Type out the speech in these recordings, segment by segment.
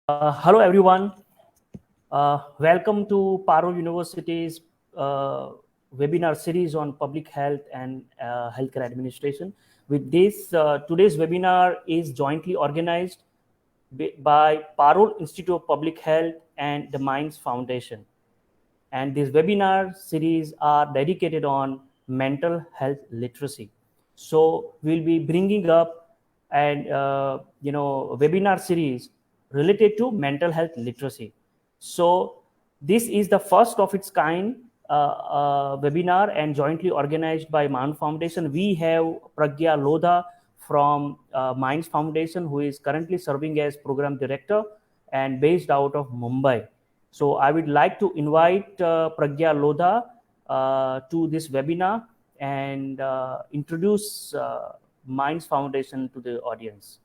Hello, everyone. Welcome to Parul University's webinar series on public health and healthcare administration. With this, today's webinar is jointly organized by Parul Institute of Public Health and the Minds Foundation. And these webinar series are dedicated on mental health literacy. So we'll be bringing up and webinar series related to mental health literacy. So this is the first of its kind webinar and jointly organized by Mind Foundation. We have Pragya Lodha from Minds Foundation, who is currently serving as program director and based out of Mumbai. So I would like to invite Pragya Lodha to this webinar and introduce Minds Foundation to the audience.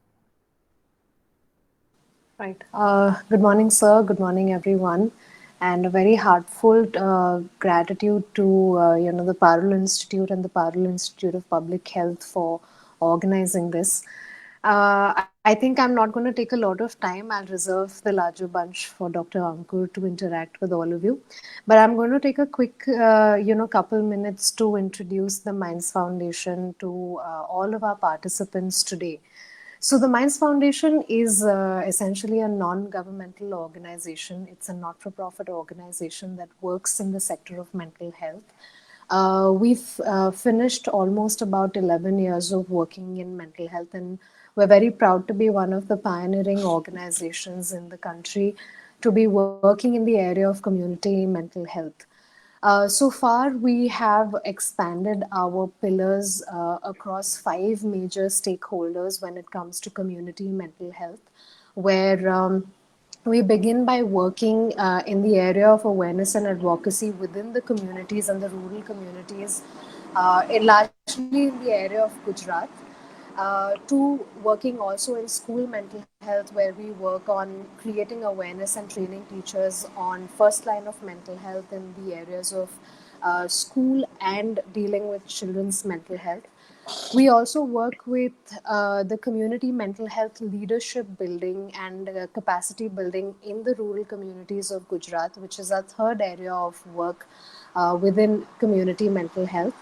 Right. Good morning, sir. Good morning, everyone. And a very heartfelt gratitude to the Parul Institute and the Parul Institute of Public Health for organizing this. I think I'm not going to take a lot of time. I'll reserve the larger bunch for Dr. Ankur to interact with all of you. But I'm going to take a quick, couple minutes to introduce the Minds Foundation to all of our participants today. So the Minds Foundation is essentially a non-governmental organization. It's a not-for-profit organization that works in the sector of mental health. We've finished almost about 11 years of working in mental health, and we're very proud to be one of the pioneering organizations in the country to be working in the area of community mental health. So far, we have expanded our pillars across 5 major stakeholders when it comes to community mental health, where we begin by working in the area of awareness and advocacy within the communities and the rural communities, largely in the area of Gujarat. To working also in school mental health, where we work on creating awareness and training teachers on first line of mental health in the areas of school and dealing with children's mental health. We also work with the community mental health leadership building and capacity building in the rural communities of Gujarat, which is our third area of work within community mental health.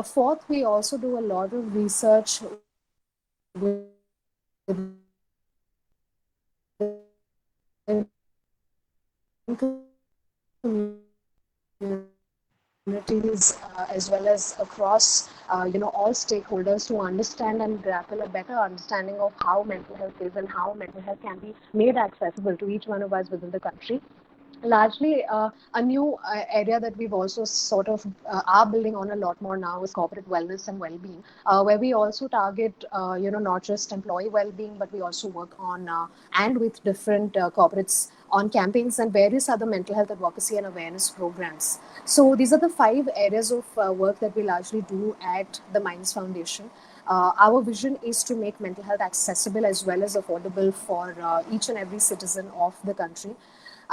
Fourth, we also do a lot of research communities as well as across all stakeholders to understand and grapple a better understanding of how mental health is and how mental health can be made accessible to each one of us within the country. Largely, a new area that we've also sort of are building on a lot more now is corporate wellness and well-being, where we also target, not just employee well-being, but we also work on and with different corporates on campaigns and various other mental health advocacy and awareness programs. So these are the 5 areas of work that we largely do at the Minds Foundation. Our vision is to make mental health accessible as well as affordable for each and every citizen of the country.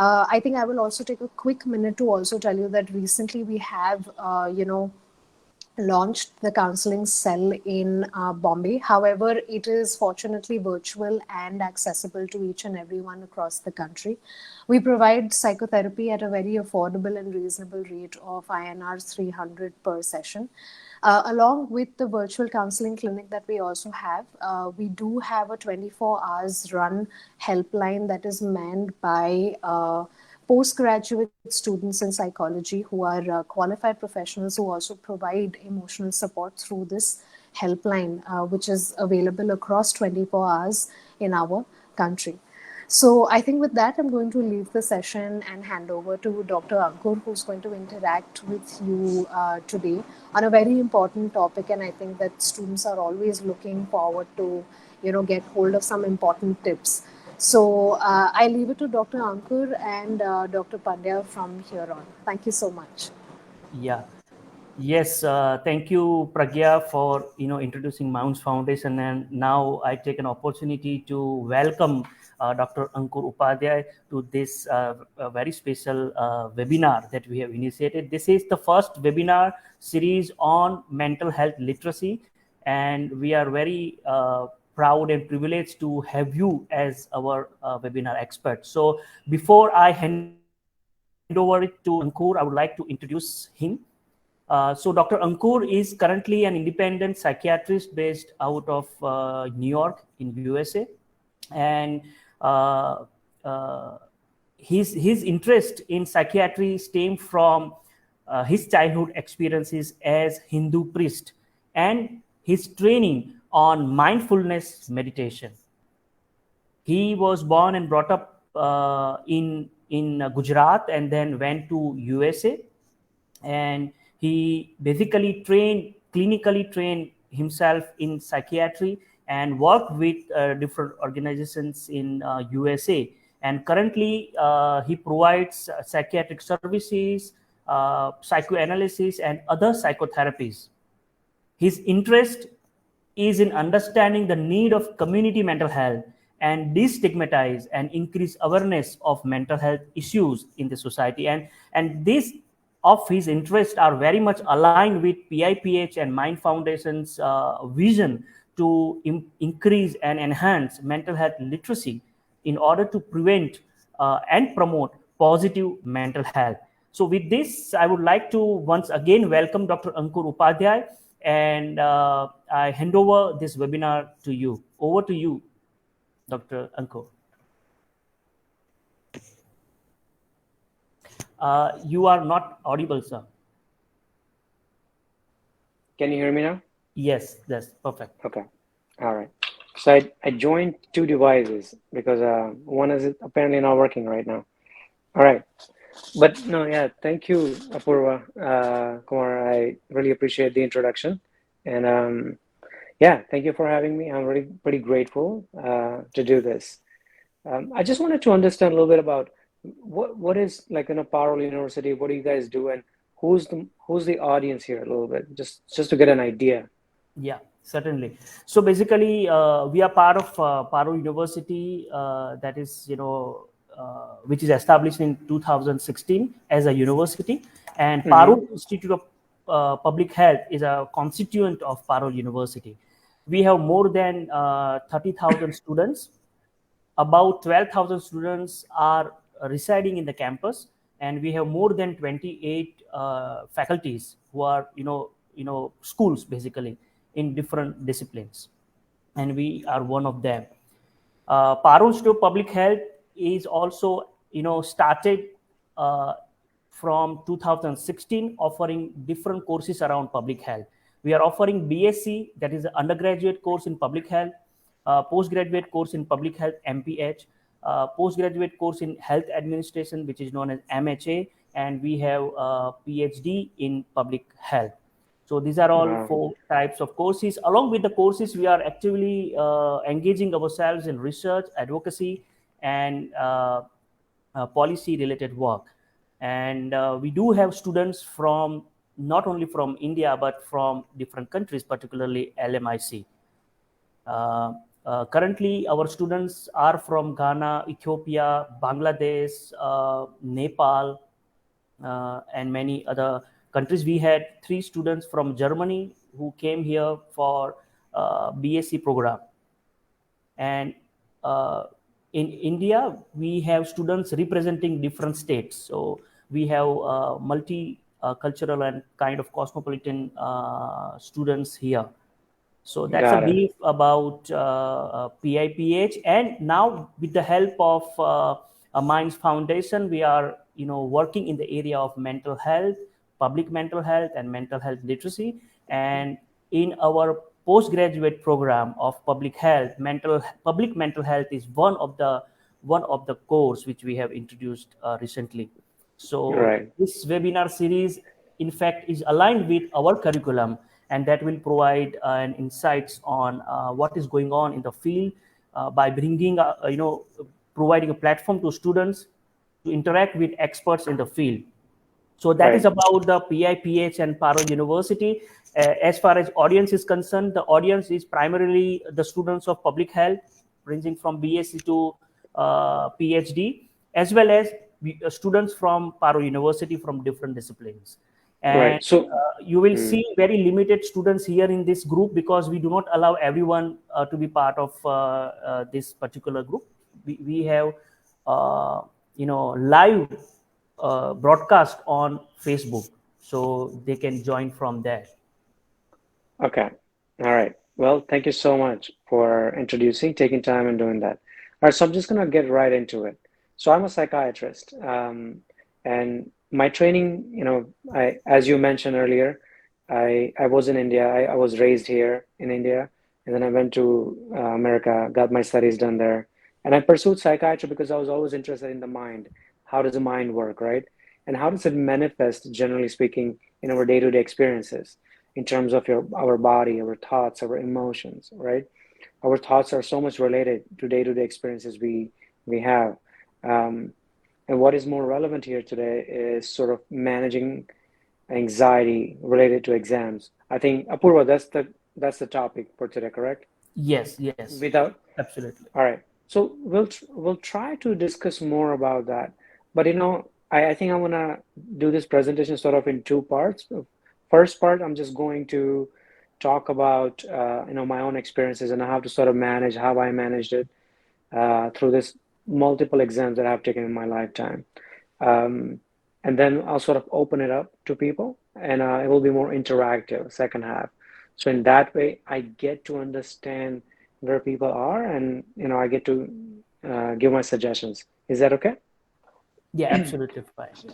I think I will also take a quick minute to also tell you that recently we have, launched the counseling cell in Bombay. However, it is fortunately virtual and accessible to each and everyone across the country. We provide psychotherapy at a very affordable and reasonable rate of INR 300 per session. Along with the virtual counseling clinic that we also have, we do have a 24 hours run helpline that is manned by postgraduate students in psychology who are qualified professionals who also provide emotional support through this helpline, which is available across 24 hours in our country. So I think with that, I'm going to leave the session and hand over to Dr. Ankur, who's going to interact with you today on a very important topic. And I think that students are always looking forward to, get hold of some important tips. So I leave it to Dr. Ankur and Dr. Pandya from here on. Thank you so much. Yeah. Yes, thank you, Pragya, for introducing Mounds Foundation. And now I take an opportunity to welcome Dr. Ankur Upadhyay to this very special webinar that we have initiated. This is the first webinar series on mental health literacy, and we are very proud and privileged to have you as our webinar expert. So before I hand over it to Ankur, I would like to introduce him. So Dr. Ankur is currently an independent psychiatrist based out of New York in USA, and uh, uh, his interest in psychiatry stemmed from his childhood experiences as Hindu priest and his training on mindfulness meditation. He was born and brought up in Gujarat and then went to USA, and he basically clinically trained himself in psychiatry and worked with different organizations in USA. And currently, he provides psychiatric services, psychoanalysis, and other psychotherapies. His interest is in understanding the need of community mental health and destigmatize and increase awareness of mental health issues in the society. And these of his interests are very much aligned with PIPH and Mind Foundation's vision to increase and enhance mental health literacy in order to prevent and promote positive mental health. So with this, I would like to once again welcome Dr. Ankur Upadhyay, and I hand over this webinar to you. Over to you, Dr. Ankur. You are not audible, sir. Can you hear me now? Yes, that's perfect. Okay. All right. So I joined two devices because one is apparently not working right now. All right. But no, yeah, thank you, Apurva Kumar. I really appreciate the introduction. And yeah, thank you for having me. I'm really pretty grateful to do this. I just wanted to understand a little bit about what is like in a Parul University, what do you guys do, and who's the audience here a little bit, just to get an idea. Yeah, certainly. So basically, we are part of Parul University, that is, which is established in 2016 as a university, and Parul Institute of Public Health is a constituent of Parul University. We have more than 30,000 students. About 12,000 students are residing in the campus, and we have more than 28 faculties who are, schools basically in different disciplines, and we are one of them. Parul Institute of Public Health is also, started from 2016, offering different courses around public health. We are offering BSc, that is an undergraduate course in public health, postgraduate course in public health, MPH, postgraduate course in health administration, which is known as MHA, and we have PhD in public health. So these are all 4 types of courses. Along with the courses, we are actively engaging ourselves in research, advocacy, and policy-related work. And we do have students from not only from India, but from different countries, particularly LMIC. Currently, our students are from Ghana, Ethiopia, Bangladesh, Nepal, and many other countries. We had 3 students from Germany who came here for BSc program. And in India, we have students representing different states. So we have multicultural and kind of cosmopolitan students here. So that's a brief about PIPH. And now with the help of Minds Foundation, we are working in the area of mental health, public mental health, and mental health literacy. And in our postgraduate program of public health, public mental health is one of the course which we have introduced recently. So this webinar series, in fact, is aligned with our curriculum, and that will provide an insights on what is going on in the field by bringing, providing a platform to students to interact with experts in the field. So that is about the PIPH and Parul University. As far as audience is concerned, the audience is primarily the students of public health, ranging from BSc to PhD, as well as students from Parul University from different disciplines. And Right. So, you will see very limited students here in this group, because we do not allow everyone to be part of this particular group. We have live broadcast on Facebook, so they can join from there. okay. All right. Well, thank you so much for introducing, taking time and doing that. All right. So I'm just going to get right into it. So I'm a psychiatrist, and my training, as you mentioned earlier, I was in India. I was raised here in India, and then I went to America, got my studies done there, and I pursued psychiatry because I was always interested in the mind. How does the mind work, right? And how does it manifest, generally speaking, in our day-to-day experiences, in terms of our body, our thoughts, our emotions, right? Our thoughts are so much related to day-to-day experiences we have. Um, and what is more relevant here today is sort of managing anxiety related to exams. I think, Apurva, that's the topic for today, correct? Yes, Without, absolutely. all right. So we'll try to discuss more about that. But I think I'm gonna do this presentation sort of in two parts. First part, I'm just going to talk about my own experiences and how to sort of manage how I managed it through this multiple exams that I've taken in my lifetime. And then I'll sort of open it up to people, and it will be more interactive, second half. So in that way, I get to understand where people are, and I get to give my suggestions. Is that okay? Yeah, absolutely fine. Yeah.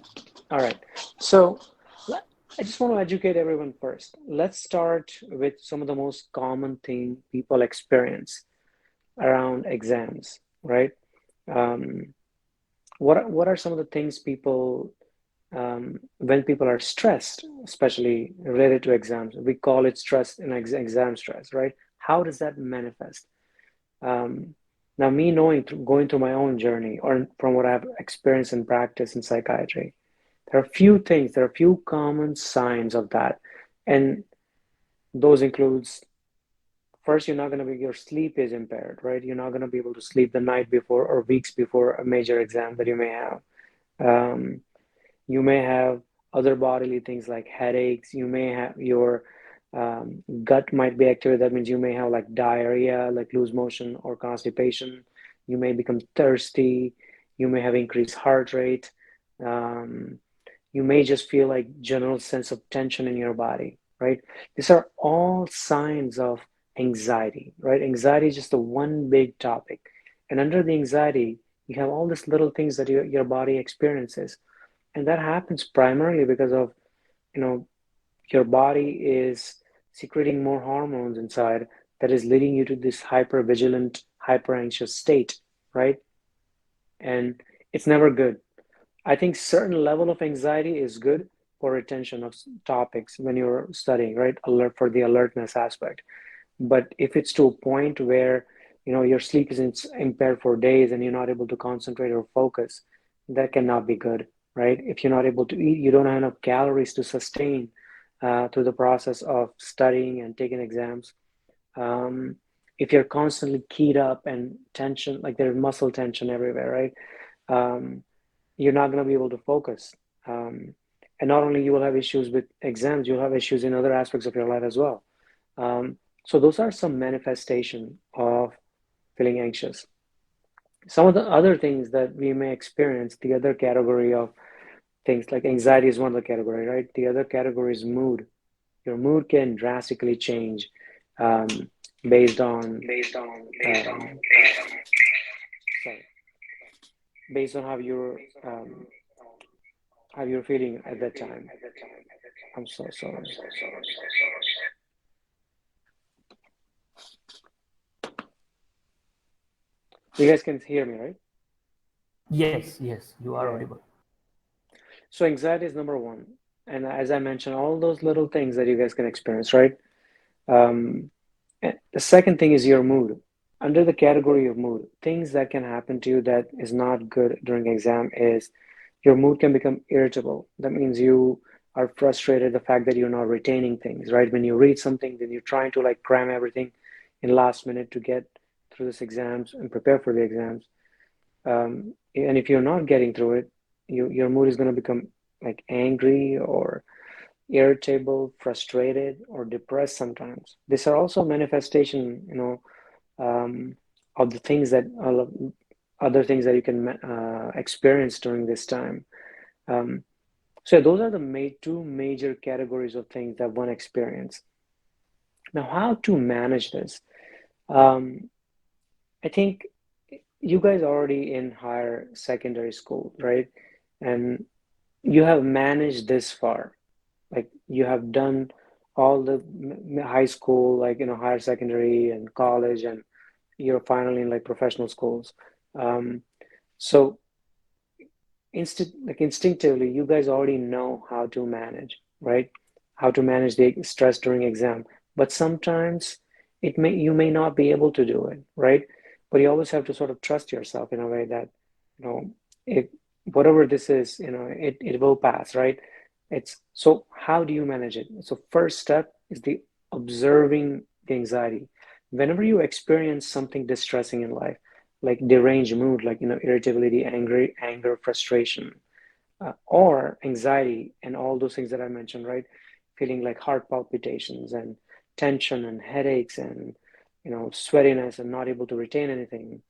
All right. So I just want to educate everyone first. Let's start with some of the most common thing people experience around exams, right? Um, what are some of the things people when people are stressed, especially related to exams? We call it stress and exam stress, right? How does that manifest? Um, Now, me going through my own journey, or from what I've experienced and practiced in psychiatry, there are a few things, there are a few common signs of that, and those includes, first, your sleep is impaired, right? You're not going to be able to sleep the night before or weeks before a major exam that you may have. Um, you may have other bodily things like headaches. You may have your gut might be activated. That means you may have like diarrhea, like loose motion or constipation. You may become thirsty. You may have increased heart rate. Um, you may just feel like general sense of tension in your body, right? These are all signs of anxiety, right? Anxiety is just the one big topic. And under the anxiety, you have all these little things that your body experiences. And that happens primarily because of, you know, your body is secreting more hormones inside that is leading you to this hyper vigilant, hyper anxious state, right? And it's never good. I think certain level of anxiety is good for retention of topics when you're studying, right? Alert for the alertness aspect. But if it's to a point where your sleep is impaired for days and you're not able to concentrate or focus, that cannot be good, right? If you're not able to eat, you don't have enough calories to sustain through the process of studying and taking exams. Um, if you're constantly keyed up and tension, like there's muscle tension everywhere, right? Um, you're not going to be able to focus. And not only you will have issues with exams, you'll have issues in other aspects of your life as well. So those are some manifestation of feeling anxious. Some of the other things that we may experience, the other category of things like anxiety is one of the category, right? The other category is mood. Your mood can drastically change um, based on sorry, based on how you're feeling at that time. I'm so sorry. You guys can hear me, right? Yes, you are Yeah. audible. So anxiety is number one. And as I mentioned, all those little things that you guys can experience, right? The second thing is your mood. Under the category of mood, things that can happen to you that is not good during exam is your mood can become irritable. That means you are frustrated the fact that you're not retaining things, right? When you read something, then you're trying to like cram everything in last minute to get through this exams and prepare for the exams. And if you're not getting through it, your mood is going to become like angry, or irritable, frustrated, or depressed sometimes. These are also manifestation, of the things that other things that you can experience during this time. So those are the two major categories of things that one experience. Now, how to manage this? Um, I think you guys are already in higher secondary school, right? And you have managed this far. Like you have done all the high school, like, higher secondary and college, and you're finally in like professional schools. So instinctively, you guys already know how to manage, right? How to manage the stress during exam. But sometimes you may not be able to do it, right? But you always have to sort of trust yourself in a way that, you know, it whatever this is, it will pass, right? It's so how do you manage it? So first step is the observing the anxiety. Whenever you experience something distressing in life, like deranged mood, like irritability, anger, frustration, or anxiety, and all those things that I mentioned, right? Feeling like heart palpitations and tension and headaches and sweatiness and not able to retain anything.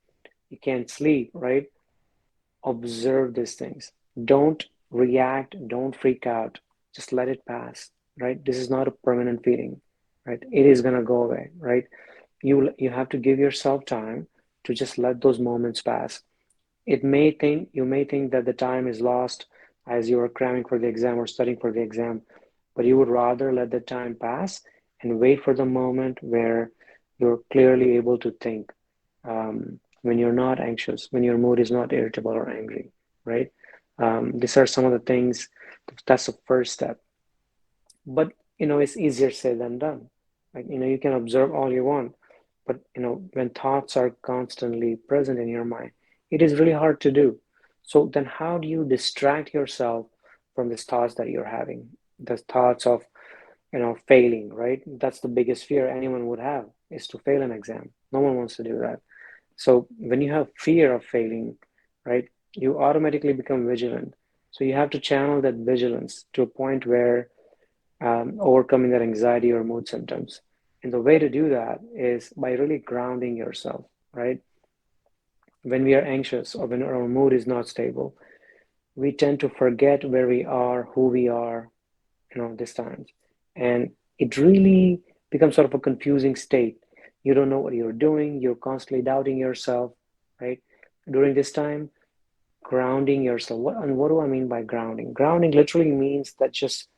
You can't sleep, right? Observe these things. Don't react. Don't freak out. Just let it pass, right? This is not a permanent feeling, right? It is gonna go away, right? You have to give yourself time to just let those moments pass. You may think that the time is lost as you are cramming for the exam or studying for the exam, but you would rather let the time pass and wait for the moment where you're clearly able to think, when you're not anxious, when your mood is not irritable or angry, right? These are some of the things. That's the first step. But it's easier said than done. Like you can observe all you want, but when thoughts are constantly present in your mind, it is really hard to do. So then how do you distract yourself from these thoughts that you're having? The thoughts of failing, right? That's the biggest fear anyone would have, is to fail an exam. No one wants to do that. So when you have fear of failing, right, you automatically become vigilant. So you have to channel that vigilance to a point where overcoming that anxiety or mood symptoms. And the way to do that is by really grounding yourself, right? When we are anxious or when our mood is not stable, we tend to forget where we are, who we are, this times. And it really becomes sort of a confusing state. You don't know what you're doing, you're constantly doubting yourself, right? During this time, grounding yourself. What do I mean by grounding? Grounding literally means that just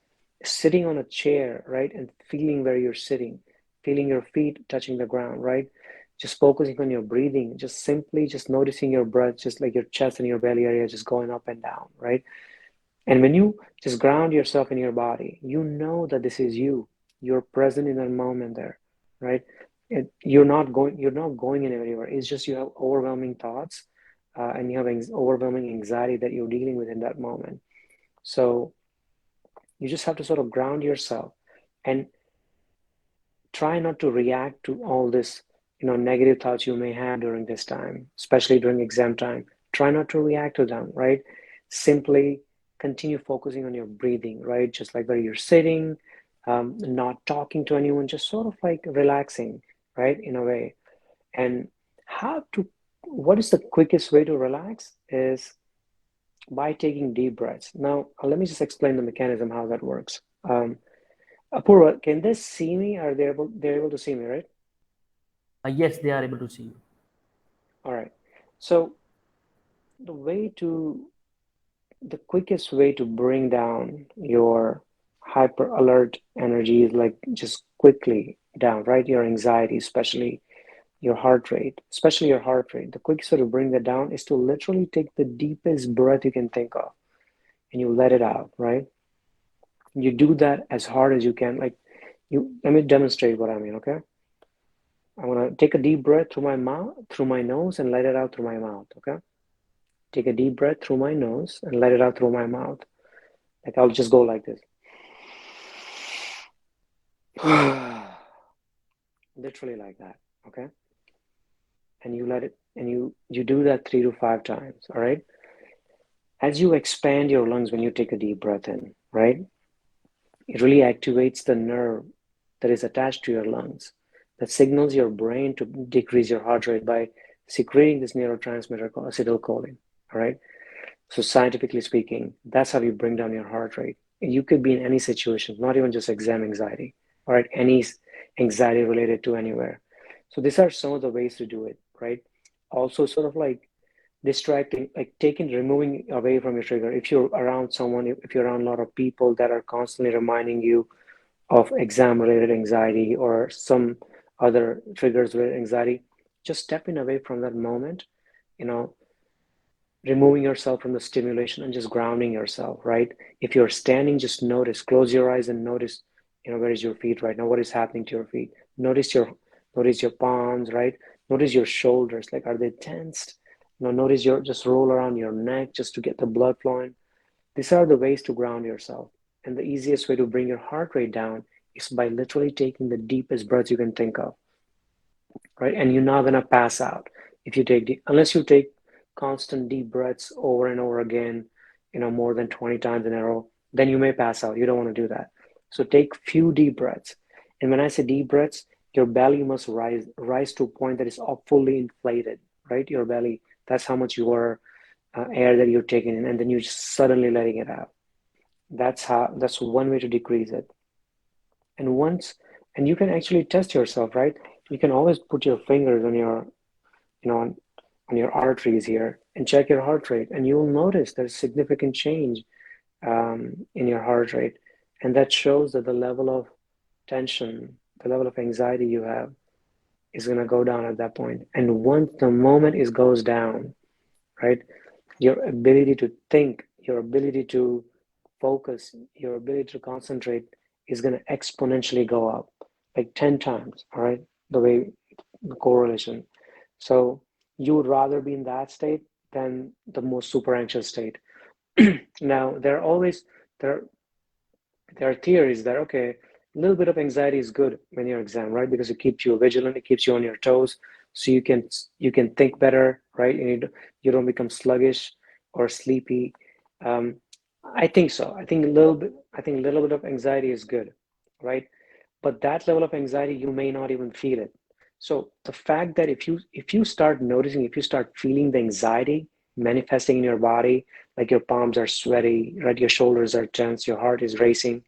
sitting on a chair, right, and feeling where you're sitting, feeling your feet touching the ground, right? Just focusing on your breathing, just simply just noticing your breath, just like your chest and your belly area just going up and down, right? And when you just ground yourself in your body, you know that this is you. You're present in that moment there, right? You're not going anywhere. It's just you have overwhelming thoughts, and you have overwhelming anxiety that you're dealing with in that moment. So you just have to sort of ground yourself and try not to react to all this, negative thoughts you may have during this time, especially during exam time. Try not to react to them, right? Simply continue focusing on your breathing, right? Just like where you're sitting, not talking to anyone, just sort of like relaxing, right? In a way. And what is the quickest way to relax is by taking deep breaths. Now, let me just explain the mechanism, how that works. Apurva, can they see me? They're able to see me, right? Yes, they are able to see you. All right. So the quickest way to bring down your hyper alert energy is like just quickly down, right? Your anxiety, especially your heart rate, especially your heart rate. The quickest way to bring that down is to literally take the deepest breath you can think of and you let it out, right? You do that as hard as you can. Let me demonstrate what I mean, okay? I'm gonna take a deep breath through my mouth, through my nose, and let it out through my mouth, okay? Take a deep breath through my nose and let it out through my mouth. Like I'll just go like this. Literally like that, okay? And you let it, and you do that 3 to 5 times, all right? As you expand your lungs when you take a deep breath in, right? It really activates the nerve that is attached to your lungs that signals your brain to decrease your heart rate by secreting this neurotransmitter called acetylcholine. All right. So scientifically speaking, that's how you bring down your heart rate. And you could be in any situation, not even just exam anxiety, all right, any anxiety related to anywhere. So these are some of the ways to do it, right? Also, sort of like distracting, like removing away from your trigger. If you're around someone, if you're around a lot of people that are constantly reminding you of exam related anxiety or some other triggers related anxiety, just stepping away from that moment, you know, removing yourself from the stimulation and just grounding yourself, right? If you're standing, just notice, close your eyes and notice, where is your feet right now? What is happening to your feet? Notice your palms, right? Notice your shoulders, like, are they tensed? Notice just roll around your neck just to get the blood flowing. These are the ways to ground yourself. And the easiest way to bring your heart rate down is by literally taking the deepest breaths you can think of, right? And you're not gonna pass out if you unless you take constant deep breaths over and over again, more than 20 times in a row, then you may pass out. You don't want to do that. So take few deep breaths. And when I say deep breaths, your belly must rise to a point that is fully inflated, right? Your belly, that's how much your air that you're taking in, and then you're just suddenly letting it out. That's one way to decrease it. And you can actually test yourself, right? You can always put your fingers on your, on your arteries here and check your heart rate, and you will notice there's significant change in your heart rate, and that shows that the level of tension, the level of anxiety you have, is going to go down at that point. And once the moment it goes down, right, your ability to think, your ability to focus, your ability to concentrate is going to exponentially go up, like 10 times, all right, the correlation. So you would rather be in that state than the most super anxious state. Now, there are theories that, okay, a little bit of anxiety is good when you're exam, right? Because it keeps you vigilant, it keeps you on your toes, so you can think better, right? And you don't become sluggish or sleepy. I think so. I think a little bit of anxiety is good, right? But that level of anxiety, you may not even feel it. So the fact that if you start noticing, if you start feeling the anxiety manifesting in your body, like your palms are sweaty, right? Your shoulders are tense, your heart is racing,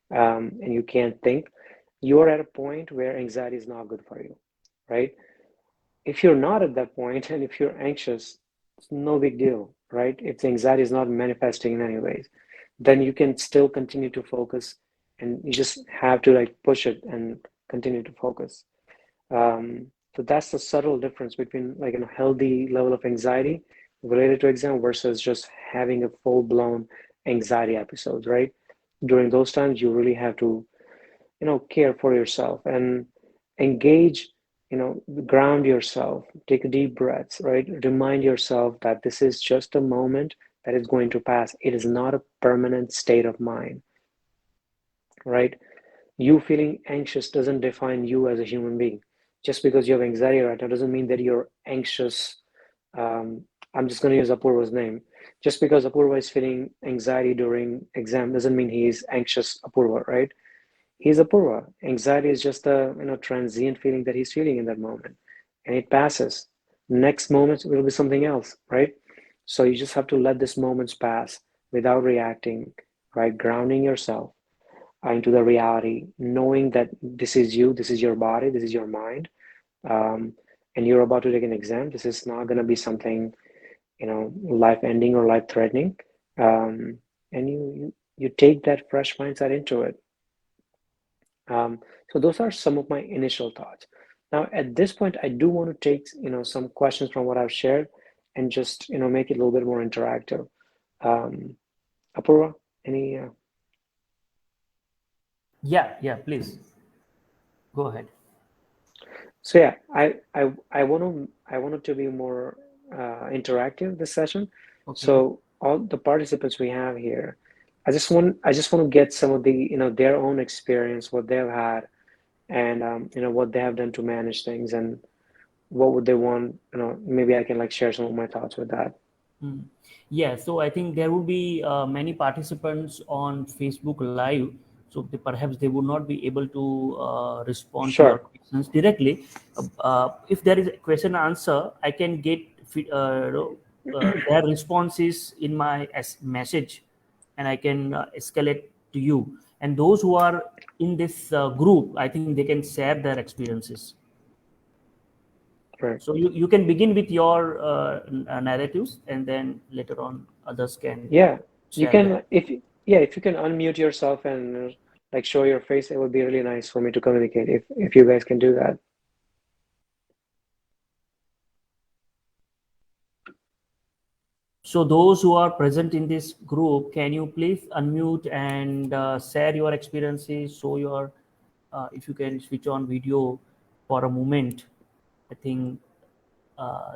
and you can't think, you're at a point where anxiety is not good for you, right? If you're not at that point and if you're anxious, it's no big deal, right? If the anxiety is not manifesting in any ways, then you can still continue to focus, and you just have to like push it and continue to focus. So that's the subtle difference between like a healthy level of anxiety related to exam versus just having a full-blown anxiety episodes, right? During those times, you really have to, care for yourself and engage, ground yourself, take deep breaths, right? Remind yourself that this is just a moment that is going to pass. It is not a permanent state of mind, right? You feeling anxious doesn't define you as a human being. Just because you have anxiety right now doesn't mean that you're anxious. I'm just going to use Apurva's name. Just because Apurva is feeling anxiety during exam doesn't mean he's anxious Apurva, right? He's Apurva. Anxiety is just a transient feeling that he's feeling in that moment, and it passes. Next moment will be something else, right? So you just have to let this moments pass without reacting, right? Grounding yourself into the reality, knowing that this is you, this is your body, this is your mind, and you're about to take an exam. This is not going to be something, life-ending or life-threatening, and you take that fresh mindset into it. So those are some of my initial thoughts. Now, at this point, I do want to take some questions from what I've shared and just make it a little bit more interactive. Apurva, any? Yeah, please go ahead. So yeah, I wanted to be more interactive this session. Okay. So all the participants we have here, I just want to get some of the their own experience, what they've had, and what they have done to manage things, and what would they want. Maybe I can like share some of my thoughts with that. Yeah, so I think there will be many participants on Facebook Live. so perhaps they would not be able to respond to your Sure. questions directly. If there is a question and answer, I can get their responses in my message, and I can escalate to you. And those who are in this group, I think they can share their experiences. Right. So you can begin with your narratives, and then later on others can Yeah. You share can, their. if you can unmute yourself and like show your face, it would be really nice for me to communicate if you guys can do that. So those who are present in this group, can you please unmute and share your experiences, show your, if you can switch on video for a moment. I think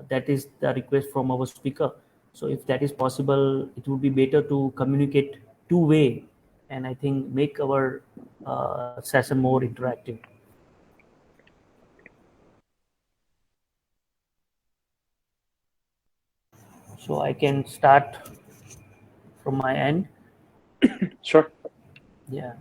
that is the request from our speaker. So if that is possible, it would be better to communicate two-way, and I think make our session more interactive. So I can start from my end. Sure. Yeah.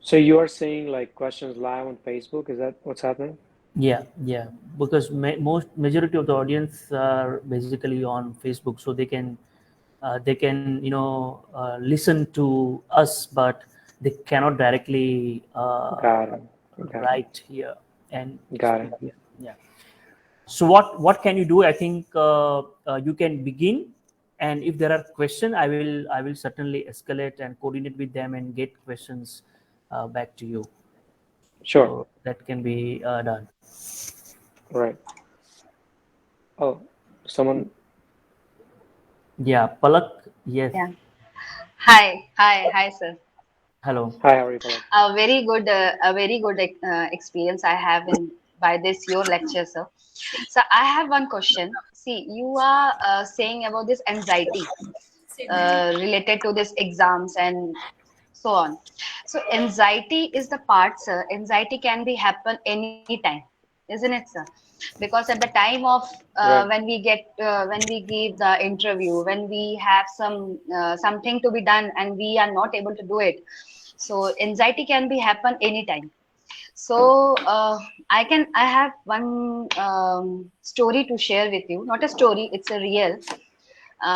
So you are saying like questions live on Facebook? Is that what's happening? Yeah, because most majority of the audience are basically on Facebook, so they can listen to us, but they cannot directly Got it. Got it. write here and Got speak it. here. Yeah. So what can you do? I think you can begin, and if there are questions, I will certainly escalate and coordinate with them and get questions back to you. Sure. So that can be done. Right. Oh, someone. Yeah, Palak. Yes. Yeah. Hi, sir. Hello. Hi, how are you, Palak? A very good experience I have in by this your lecture, sir. So I have one question. See, you are saying about this anxiety related to this exams and so on. So anxiety is the part, sir. Anxiety can be happen anytime, isn't it, sir? Because at the time of Right. when we give the interview, when we have something to be done and we are not able to do it, so anxiety can be happen anytime. So I have one story to share with you. Not a story, it's a real.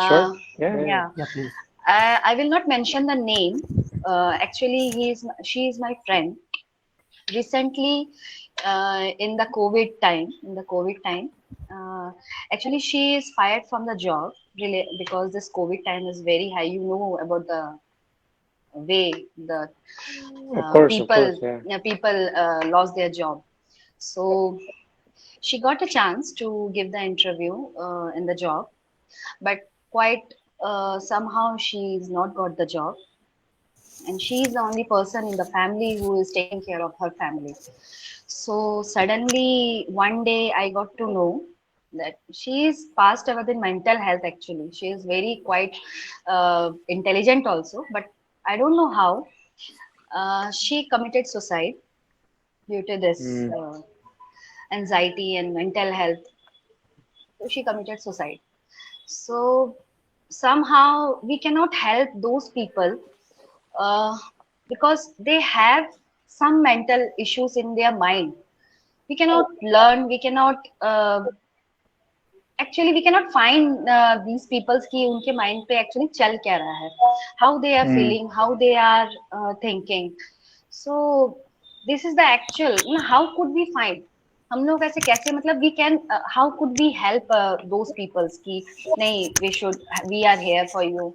Sure. Uh, Yeah. yeah, Yeah, please. I will not mention the name. Actually, she is my friend. Recently, in the COVID time, uh, actually she is fired from the job really because this COVID time is very high. You know about the way the Of course. Yeah. people lost their job. So she got a chance to give the interview in the job, but quite somehow she's not got the job, and she's the only person in the family who is taking care of her family. So suddenly one day I got to know that she is passed away in mental health. Actually, she is very quite intelligent also, but I don't know how she committed suicide due to this Mm, anxiety and mental health. So she committed suicide. So somehow we cannot help those people uh, because they have some mental issues in their mind. We cannot learn, we cannot actually we cannot find these people's ki unke mind pe actually chal kya raha hai, how they are mm, feeling, how they are thinking. So this is the actual, how could we find, हम लोग ऐसे कैसे मतलब we can how could we help those people's ki nahi we should, we are here for you,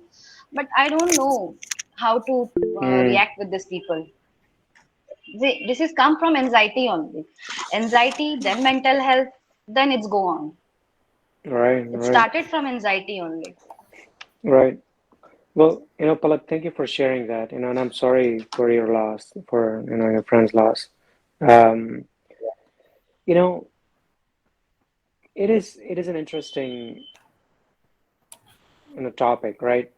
but I don't know how to mm. react with these people. This is come from anxiety only, anxiety then mental health, then it's go on. Right. It Right. started from anxiety only. Right. Well, Palak, thank you for sharing that. And I'm sorry for your loss, for your friend's loss. Um, you know, it is an interesting topic, right?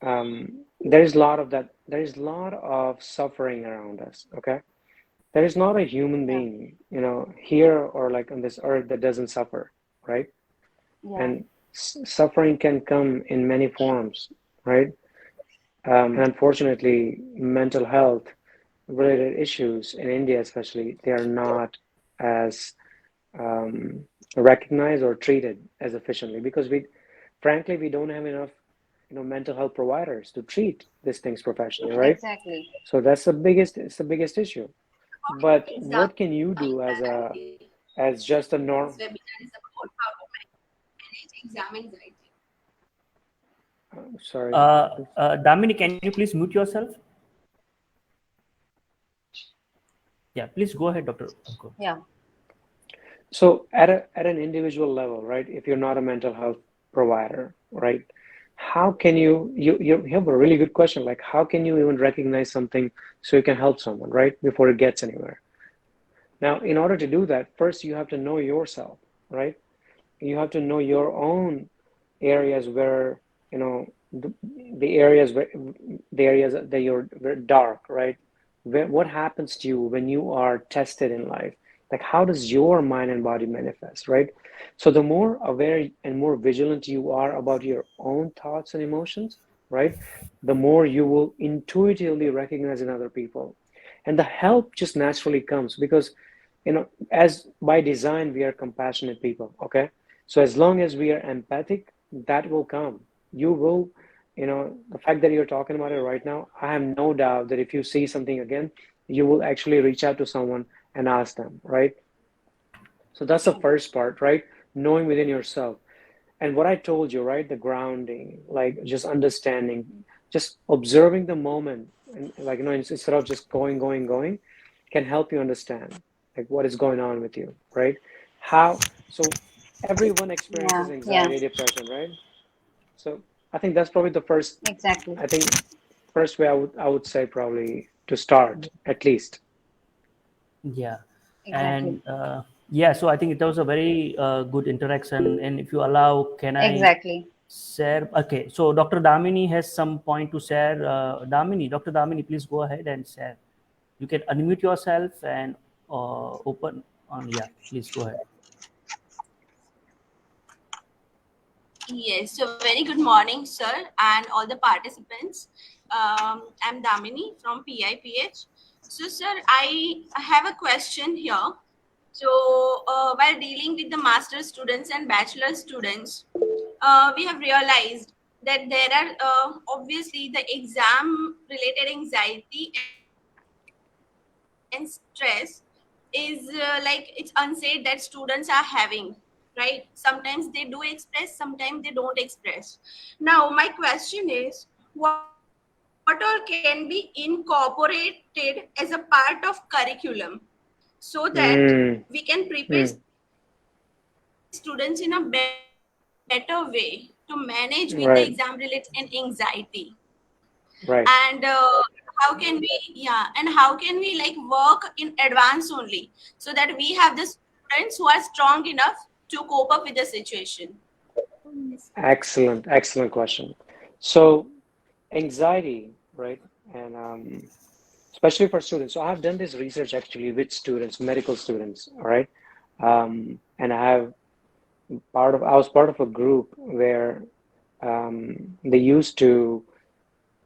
There is a lot of that. There is a lot of suffering around us. Okay, there is not a human Yeah, being, here or like on this earth that doesn't suffer, right? yeah, And suffering can come in many forms, right? And unfortunately, mental health related issues in India, especially, they are not as recognized or treated as efficiently because frankly, we don't have enough, mental health providers to treat these things professionally, right? Exactly. So it's the biggest issue. But what can you do as just a norm? Sorry. Damini, can you please mute yourself? Yeah, please go ahead, Dr. Ankur. Yeah. So at an individual level, right? If you're not a mental health provider, right? How can you have a really good question, like how can you even recognize something so you can help someone, right? Before it gets anywhere. Now, in order to do that, first you have to know yourself, right? You have to know your own areas where, the areas that you're very dark, right? What happens to you when you are tested in life? Like, how does your mind and body manifest, right? So the more aware and more vigilant you are about your own thoughts and emotions, right, the more you will intuitively recognize in other people. And the help just naturally comes because, as by design, we are compassionate people, okay? So as long as we are empathic, that will come. You will, the fact that you're talking about it right now, I have no doubt that if you see something again, you will actually reach out to someone and ask them, right? So that's the first part, right? Knowing within yourself. And what I told you, right? The grounding, like just understanding, just observing the moment, and like, instead of just going, can help you understand like what is going on with you, right? So everyone experiences Yeah. Yeah. anxiety, depression, right? So I think that's probably the Exactly. first way I would say probably to start at least. Yeah, Exactly. and yeah, so I think it was a very good interaction. And if you allow, can I Exactly. share? Okay, so Dr. Damini has some point to share. Dr. Damini, please go ahead and share. You can unmute yourself and open on. Yeah, please go ahead. Yes, so very good morning, sir, and all the participants. I'm Damini from PIPH. So, sir, I have a question here. So, while dealing with the master students and bachelor students, we have realized that there are obviously the exam related anxiety and stress is like it's unsaid that students are having, right? Sometimes they do express, sometimes they don't express. Now my question is, what all can be incorporated as a part of curriculum so that Mm, we can prepare mm, students in a better way to manage with the right, exam related and anxiety? right. And how can we, yeah, and how can we like work in advance only so that we have the students who are strong enough to cope up with the situation? Excellent, excellent question. So anxiety, right? And especially for students. So I've done this research actually with students, medical students, all right? And I was part of a group where they used to,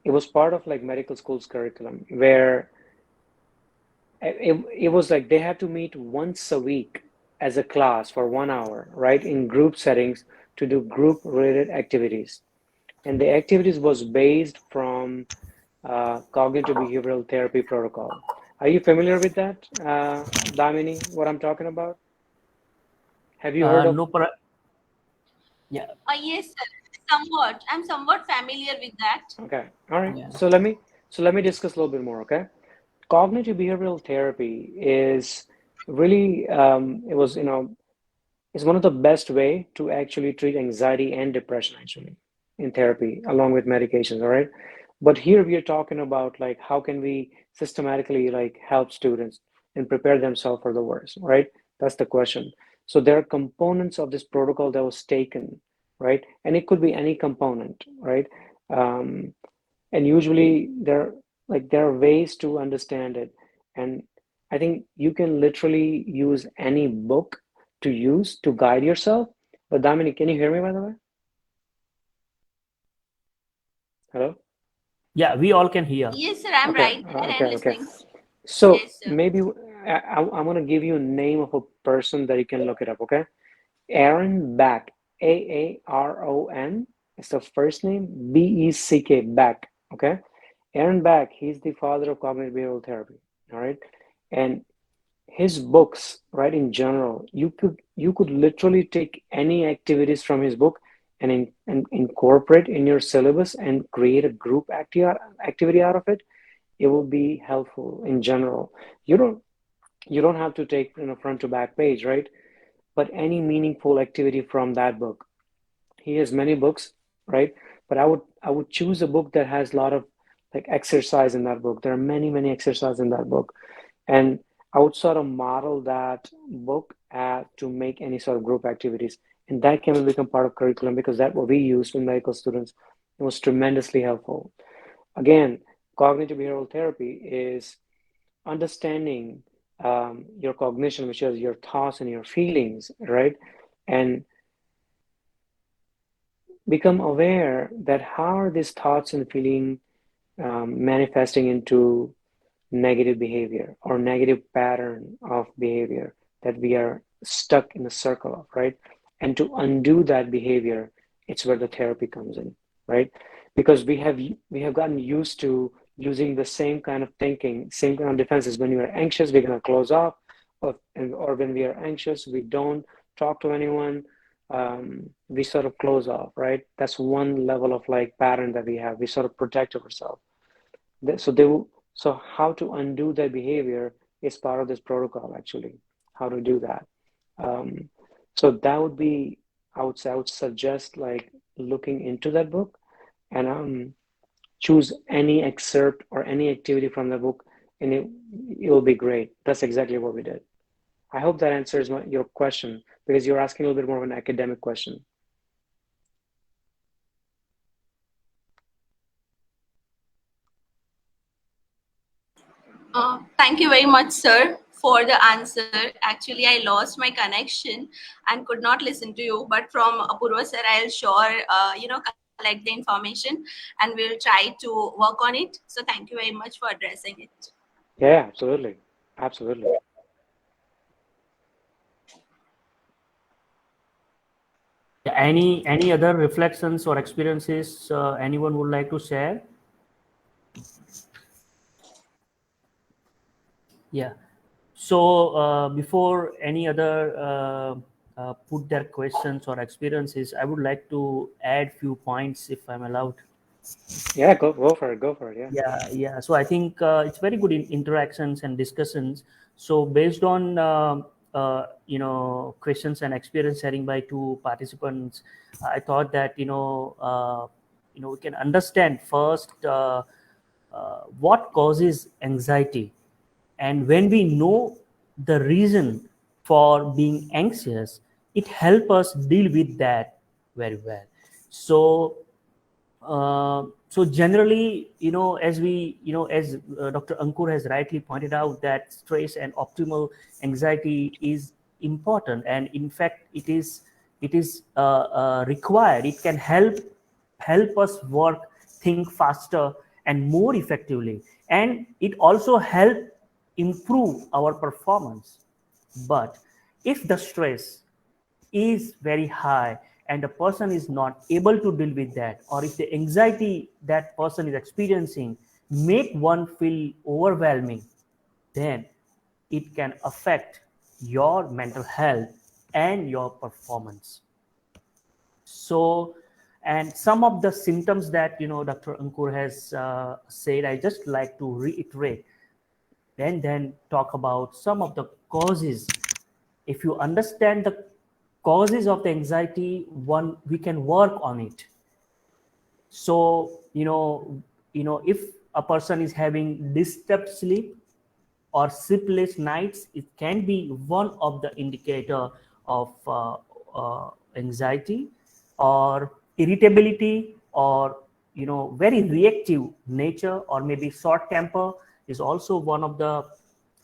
it was part of like medical school's curriculum where it was like they had to meet once a week as a class for 1 hour, right? In group settings to do group related activities. And the activities was based from cognitive behavioral therapy protocol. Are you familiar with that, Damini, what I'm talking about? Have you heard of? No, yeah, Yes, sir. Somewhat. I'm somewhat familiar with that. Okay, all right. yeah. So let me discuss a little bit more, okay? Cognitive behavioral therapy is really is one of the best way to actually treat anxiety and depression actually in therapy along with medications, all right? But here we are talking about like how can we systematically like help students and prepare themselves for the worst, right? That's the question. So there are components of this protocol that was taken, right? And it could be any component, right? Um, and usually there are ways to understand it, and I think you can literally use any book to use to guide yourself. But Dominic, can you hear me by the way? Hello? Yeah, we all can hear. Yes, sir, I'm Okay, right there and okay. listening. So Yes, sir. maybe I'm gonna give you a name of a person that you can look it up, okay? Aaron Beck, Aaron is the first name, Beck, Beck, okay? Aaron Beck, he's the father of cognitive behavioral therapy, all right? And his books, right, in general, you could literally take any activities from his book and incorporate in your syllabus and create a group activity out of it. It will be helpful in general. You don't have to take front to back page, right? But any meaningful activity from that book. He has many books, right? But I would choose a book that has a lot of like exercise in that book. There are many exercises in that book, and I would sort of model that book to make any sort of group activities, and that can become part of curriculum because that's what we used with medical students. It was tremendously helpful. Again, cognitive behavioral therapy is understanding your cognition, which is your thoughts and your feelings, right? And become aware that how are these thoughts and feeling manifesting into negative behavior or negative pattern of behavior that we are stuck in a circle of, right? And to undo that behavior, it's where the therapy comes in, right? Because we have gotten used to using the same kind of thinking, same kind of defenses. When we are anxious, we're gonna close off, or when we are anxious, we don't talk to anyone. We sort of close off, right? That's one level of like pattern that we have. We sort of protect ourselves. So so how to undo that behavior is part of this protocol actually. How to do that. Um, so that would be, I would suggest like looking into that book and choose any excerpt or any activity from the book, and it will be great. That's exactly what we did. I hope that answers your question because you're asking a little bit more of an academic question. Thank you very much, sir, for the answer. Actually, I lost my connection and could not listen to you. But from Apurva sir, I'll sure collect the information and we'll try to work on it. So thank you very much for addressing it. Yeah, absolutely. Absolutely. Any other reflections or experiences anyone would like to share? Yeah. So before any other put their questions or experiences, I would like to add few points if I'm allowed. Yeah, go for it. Go for it. Yeah. Yeah. So I think it's very good in interactions and discussions. So based on questions and experience sharing by two participants, I thought that we can understand first what causes anxiety, and when we know the reason for being anxious, it helps us deal with that very well. So generally, as Dr. Ankur has rightly pointed out, that stress and optimal anxiety is important, and in fact it is required. It can help us work, think faster and more effectively, and it also help improve our performance. But if the stress is very high and the person is not able to deal with that, or if the anxiety that person is experiencing make one feel overwhelming, then it can affect your mental health and your performance. So, and some of the symptoms that Dr. Ankur has said, I just like to reiterate, then talk about some of the causes. If you understand the causes of the anxiety, we can work on it. So if a person is having disturbed sleep or sleepless nights, it can be one of the indicator of anxiety. Or irritability, or very reactive nature, or maybe short temper is also one of the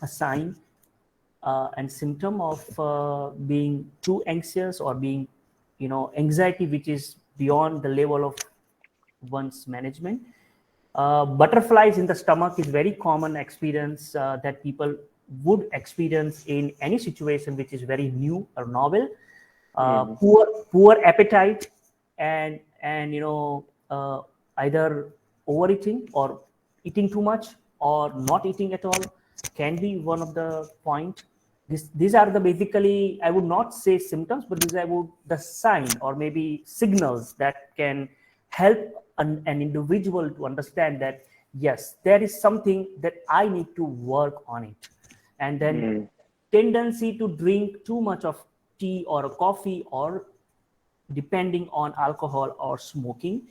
sign and symptom of being too anxious, or being anxiety which is beyond the level of one's management. Butterflies in the stomach is very common experience that people would experience in any situation which is very new or novel. Poor appetite and either overeating or eating too much or not eating at all can be one of the point. These are the basically, I would not say symptoms, but these are the sign or maybe signals that can help an individual to understand that yes, there is something that I need to work on it. And then tendency to drink too much of tea or coffee, or depending on alcohol or smoking.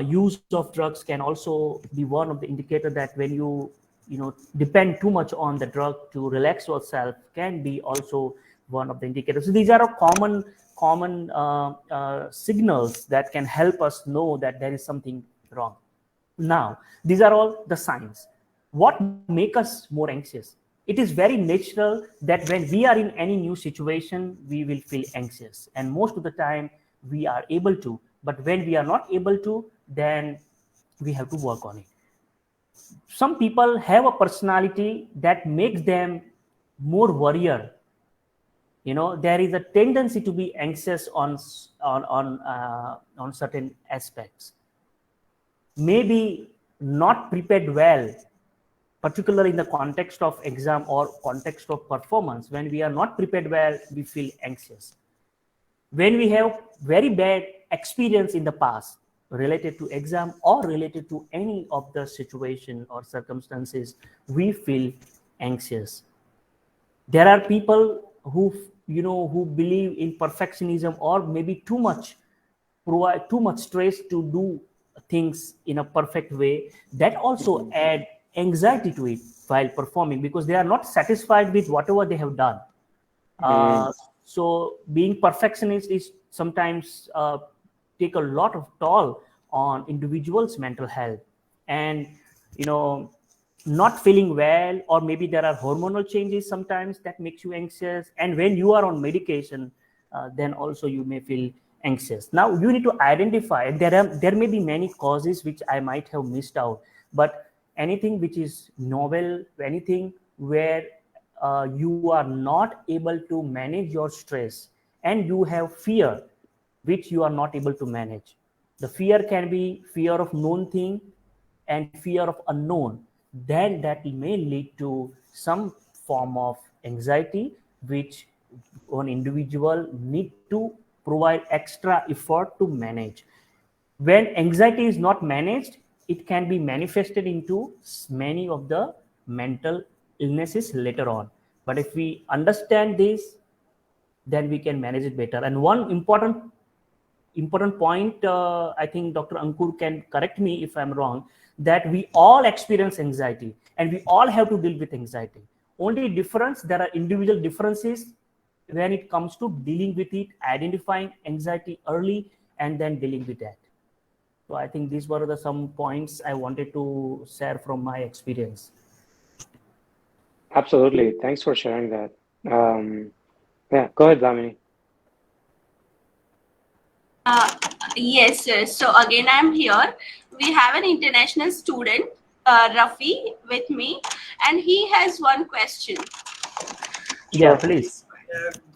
Use of drugs can also be one of the indicator that when you depend too much on the drug to relax yourself can be also one of the indicators. So these are a common signals that can help us know that there is something wrong. Now, these are all the signs. What make us more anxious? It is very natural that when we are in any new situation, we will feel anxious. And most of the time we are able to, but when we are not able to, then we have to work on it. Some people have a personality that makes them more warrior. There is a tendency to be anxious on certain aspects. Maybe not prepared well, particularly in the context of exam or context of performance. When we are not prepared well, we feel anxious. When we have very bad experience in the past related to exam or related to any of the situation or circumstances, we feel anxious. There are people who believe in perfectionism or maybe provide too much stress to do things in a perfect way. That also add anxiety to it while performing, because they are not satisfied with whatever they have done. So being perfectionist is sometimes take a lot of toll on individuals' mental health, and not feeling well, or maybe there are hormonal changes sometimes that makes you anxious. And when you are on medication, then also you may feel anxious. Now you need to identify, there may be many causes which I might have missed out, but anything which is novel, anything where you are not able to manage your stress and you have fear which you are not able to manage. The fear can be fear of known thing and fear of unknown. Then that may lead to some form of anxiety, which an individual need to provide extra effort to manage. When anxiety is not managed, it can be manifested into many of the mental illnesses later on. But if we understand this, then we can manage it better. And one important point, I think Dr. Ankur can correct me if I'm wrong, that we all experience anxiety and we all have to deal with anxiety. Only difference, there are individual differences when it comes to dealing with it, identifying anxiety early and then dealing with that. So I think these were some points I wanted to share from my experience. Absolutely. Thanks for sharing that. Yeah, go ahead, Damini. Yes, sir. So again, I'm here. We have an international student, Rafi, with me, and he has one question. Yeah, please.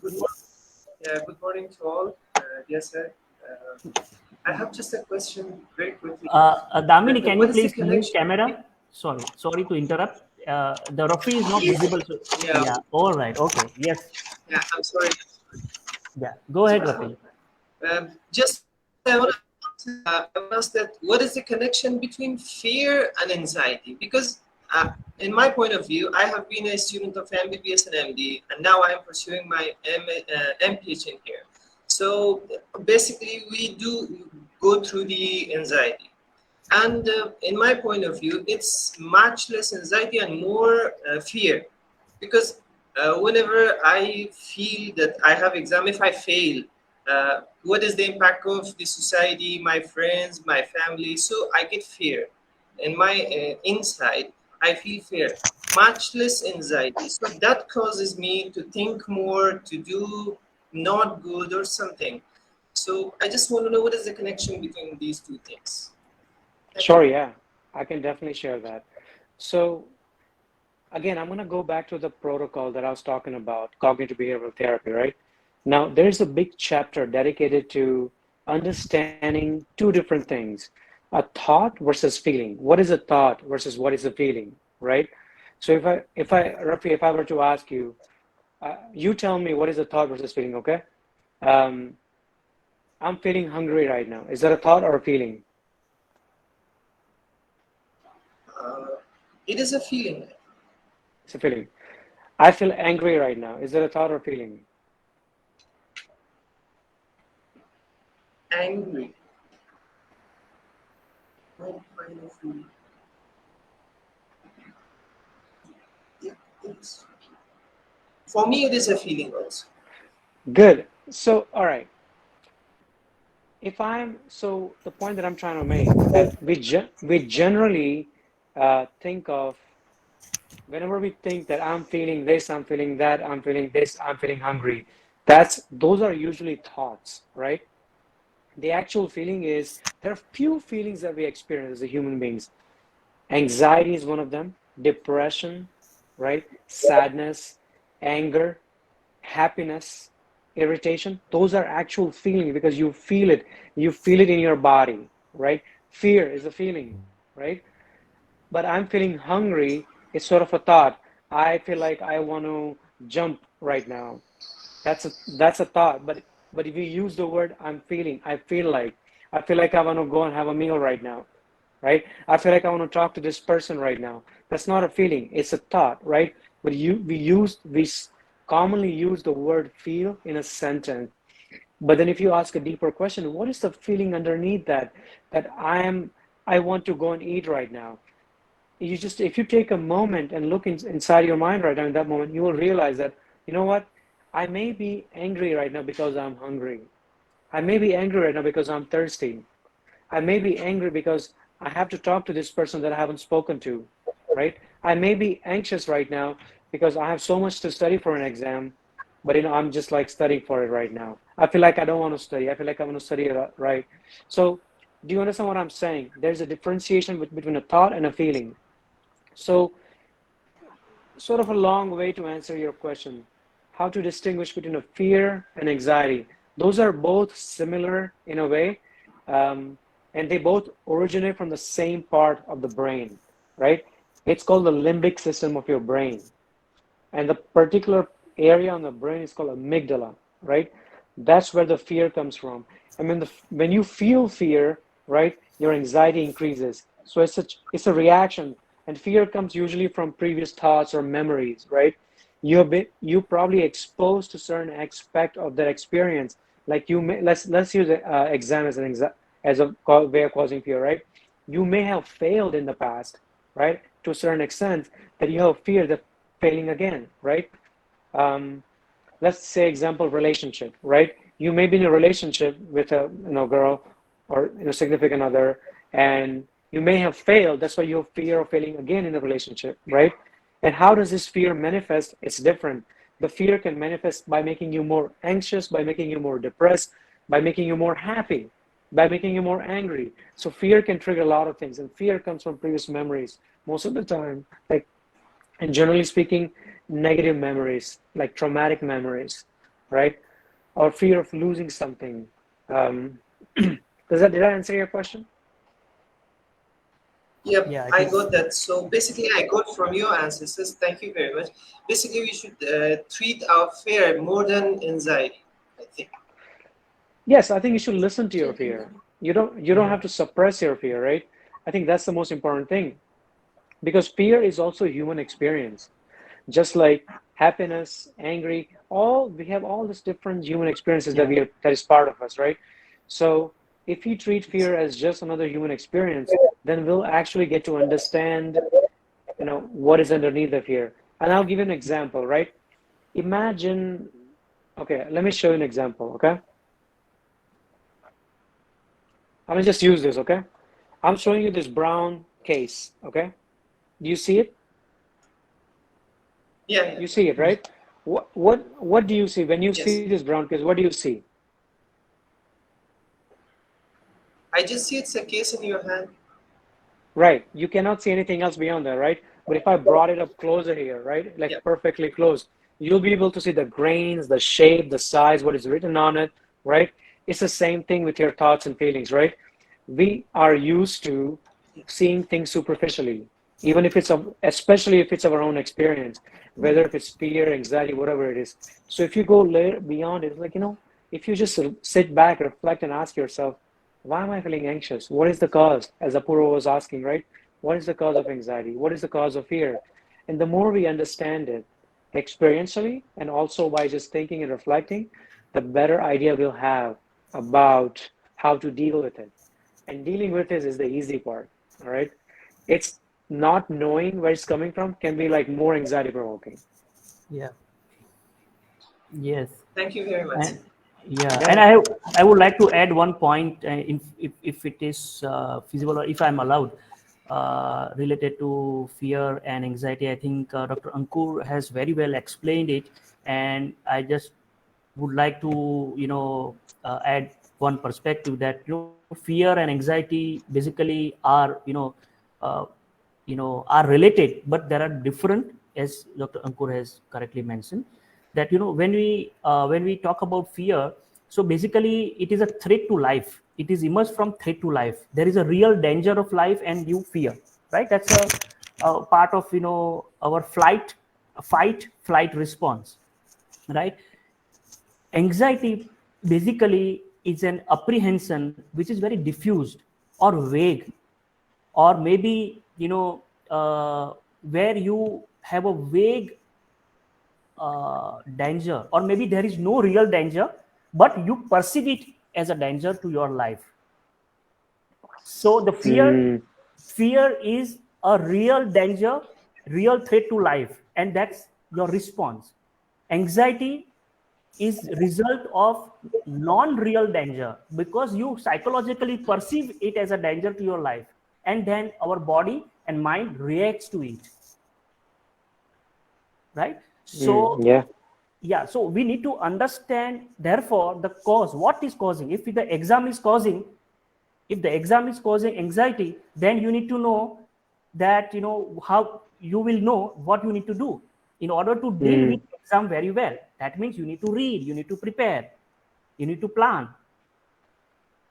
Good morning to all. Yes, sir. I have just a question very quickly. Damini, can you please move camera? Sorry to interrupt. The Rafi is not visible. So, yeah. All right. Okay. Yes. Yeah, I'm sorry. Yeah. Go ahead, Rafi. I want to ask that what is the connection between fear and anxiety? Because in my point of view, I have been a student of MBBS and MD, and now I am pursuing my MPH in here. So basically, we do go through the anxiety. And in my point of view, it's much less anxiety and more fear. Because whenever I feel that I have exam, if I fail, what is the impact of the society, my friends, my family? So I get fear. In my inside, I feel fear, much less anxiety. So that causes me to think more, to do not good or something. So I just want to know what is the connection between these two things. Sure, yeah, I can definitely share that. So again, I'm going to go back to the protocol that I was talking about, cognitive behavioral therapy, right? Now, there's a big chapter dedicated to understanding two different things, a thought versus feeling. What is a thought versus what is a feeling, right? So Rafi, if I were to ask you, you tell me what is a thought versus feeling, okay? Um, I'm feeling hungry right now. Is that a thought or a feeling? Uh, it is a feeling. It's a feeling. I feel angry right now. Is that a thought or feeling? Angry. What kind of feeling? It's, for me, it is a feeling also. Good. So, all right. So the point that I'm trying to make that we generally think of whenever we think that I'm feeling this, I'm feeling that, I'm feeling this, I'm feeling hungry. Those are usually thoughts, right? The actual feeling is there are few feelings that we experience as human beings. Anxiety is one of them, depression, right? Sadness, anger, happiness, irritation. Those are actual feelings because you feel it. You feel it in your body, right? Fear is a feeling, right? But I'm feeling hungry is sort of a thought. I feel like I want to jump right now. That's a thought. But if you use the word I'm feeling, I feel like I want to go and have a meal right now, right? I feel like I want to talk to this person right now. That's not a feeling, it's a thought, right? But we commonly use the word feel in a sentence. But then if you ask a deeper question, what is the feeling underneath that I want to go and eat right now? If you take a moment and look inside your mind right now in that moment, you will realize that, you know what? I may be angry right now because I'm hungry. I may be angry right now because I'm thirsty. I may be angry because I have to talk to this person that I haven't spoken to, right? I may be anxious right now because I have so much to study for an exam, but I'm just like studying for it right now. I feel like I don't want to study. I feel like I want to study it right. So, do you understand what I'm saying? There's a differentiation between a thought and a feeling. So, sort of a long way to answer your question, how to distinguish between a fear and anxiety. Those are both similar in a way, and they both originate from the same part of the brain, right? It's called the limbic system of your brain. And the particular area on the brain is called amygdala, right? That's where the fear comes from. And when you feel fear, right, your anxiety increases. So it's a reaction, and fear comes usually from previous thoughts or memories, right? You probably exposed to certain aspect of that experience. Like let's use an exam as a way of causing fear, right? You may have failed in the past, right, to a certain extent that you have fear that failing again, right? Um, let's say example relationship, right? You may be in a relationship with a girl or significant other, and you may have failed. That's why you have fear of failing again in the relationship, right? And how does this fear manifest? It's different. The fear can manifest by making you more anxious, by making you more depressed, by making you more happy, by making you more angry. So fear can trigger a lot of things, and fear comes from previous memories most of the time. And generally speaking, negative memories, like traumatic memories, right? Or fear of losing something. Um, did I answer your question? Yep, Yeah, I I think. got that. So basically, I got from your ancestors. Thank you very much. Basically, we should treat our fear more than anxiety, I think. Yes, I think you should listen to your Absolutely. fear. You don't Yeah. have to suppress your fear, right? I think that's the most important thing, because fear is also a human experience. Just like happiness, angry, we have all these different human experiences Yeah. that is part of us, right? So if you treat fear as just another human experience, then we'll actually get to understand, what is underneath the fear. And I'll give you an example, right? Imagine, okay, let me show you an example, okay? I'm gonna just use this, okay? I'm showing you this brown case, okay? Do you see it? Yeah, You see it, right? What do you see when you yes. see this brown case? What do you see? I just see it's a case in your hand. Right. You cannot see anything else beyond that, right? But if I brought it up closer here, right? Like Yeah. perfectly close, you'll be able to see the grains, the shape, the size, what is written on it, right? It's the same thing with your thoughts and feelings, right? We are used to seeing things superficially, even if it's especially if it's our own experience, whether if it's fear, anxiety, whatever it is. So if you go later beyond it, like, if you just sit back, reflect, and ask yourself, why am I feeling anxious? What is the cause? As Apurva was asking, right? What is the cause of anxiety? What is the cause of fear? And the more we understand it experientially and also by just thinking and reflecting, the better idea we'll have about how to deal with it. And dealing with it is the easy part, all right? It's not knowing where it's coming from can be like more anxiety provoking. Yeah. Yes. Thank you very much. And, and I would like to add one point, if it is feasible or if I'm allowed, related to fear and anxiety. I think Dr. Ankur has very well explained it, and I just would like to add one perspective that fear and anxiety basically are are related, but there are different, as Dr. Ankur has correctly mentioned. That when we talk about fear, so basically it is a threat to life. It is emerged from threat to life. There is a real danger of life, and you fear, right? That's a part of our fight flight response, right? Anxiety basically is an apprehension which is very diffused or vague, or maybe where you have a vague danger, or maybe there is no real danger, but you perceive it as a danger to your life. So the fear is a real danger, real threat to life, and that's your response. Anxiety is result of non-real danger, because you psychologically perceive it as a danger to your life, and then our body and mind reacts to it, right? So so we need to understand, therefore, the cause. What is causing? If the exam is causing anxiety, then you need to know that how you will know what you need to do in order to deal with the exam very well. That means you need to read, you need to prepare, you need to plan.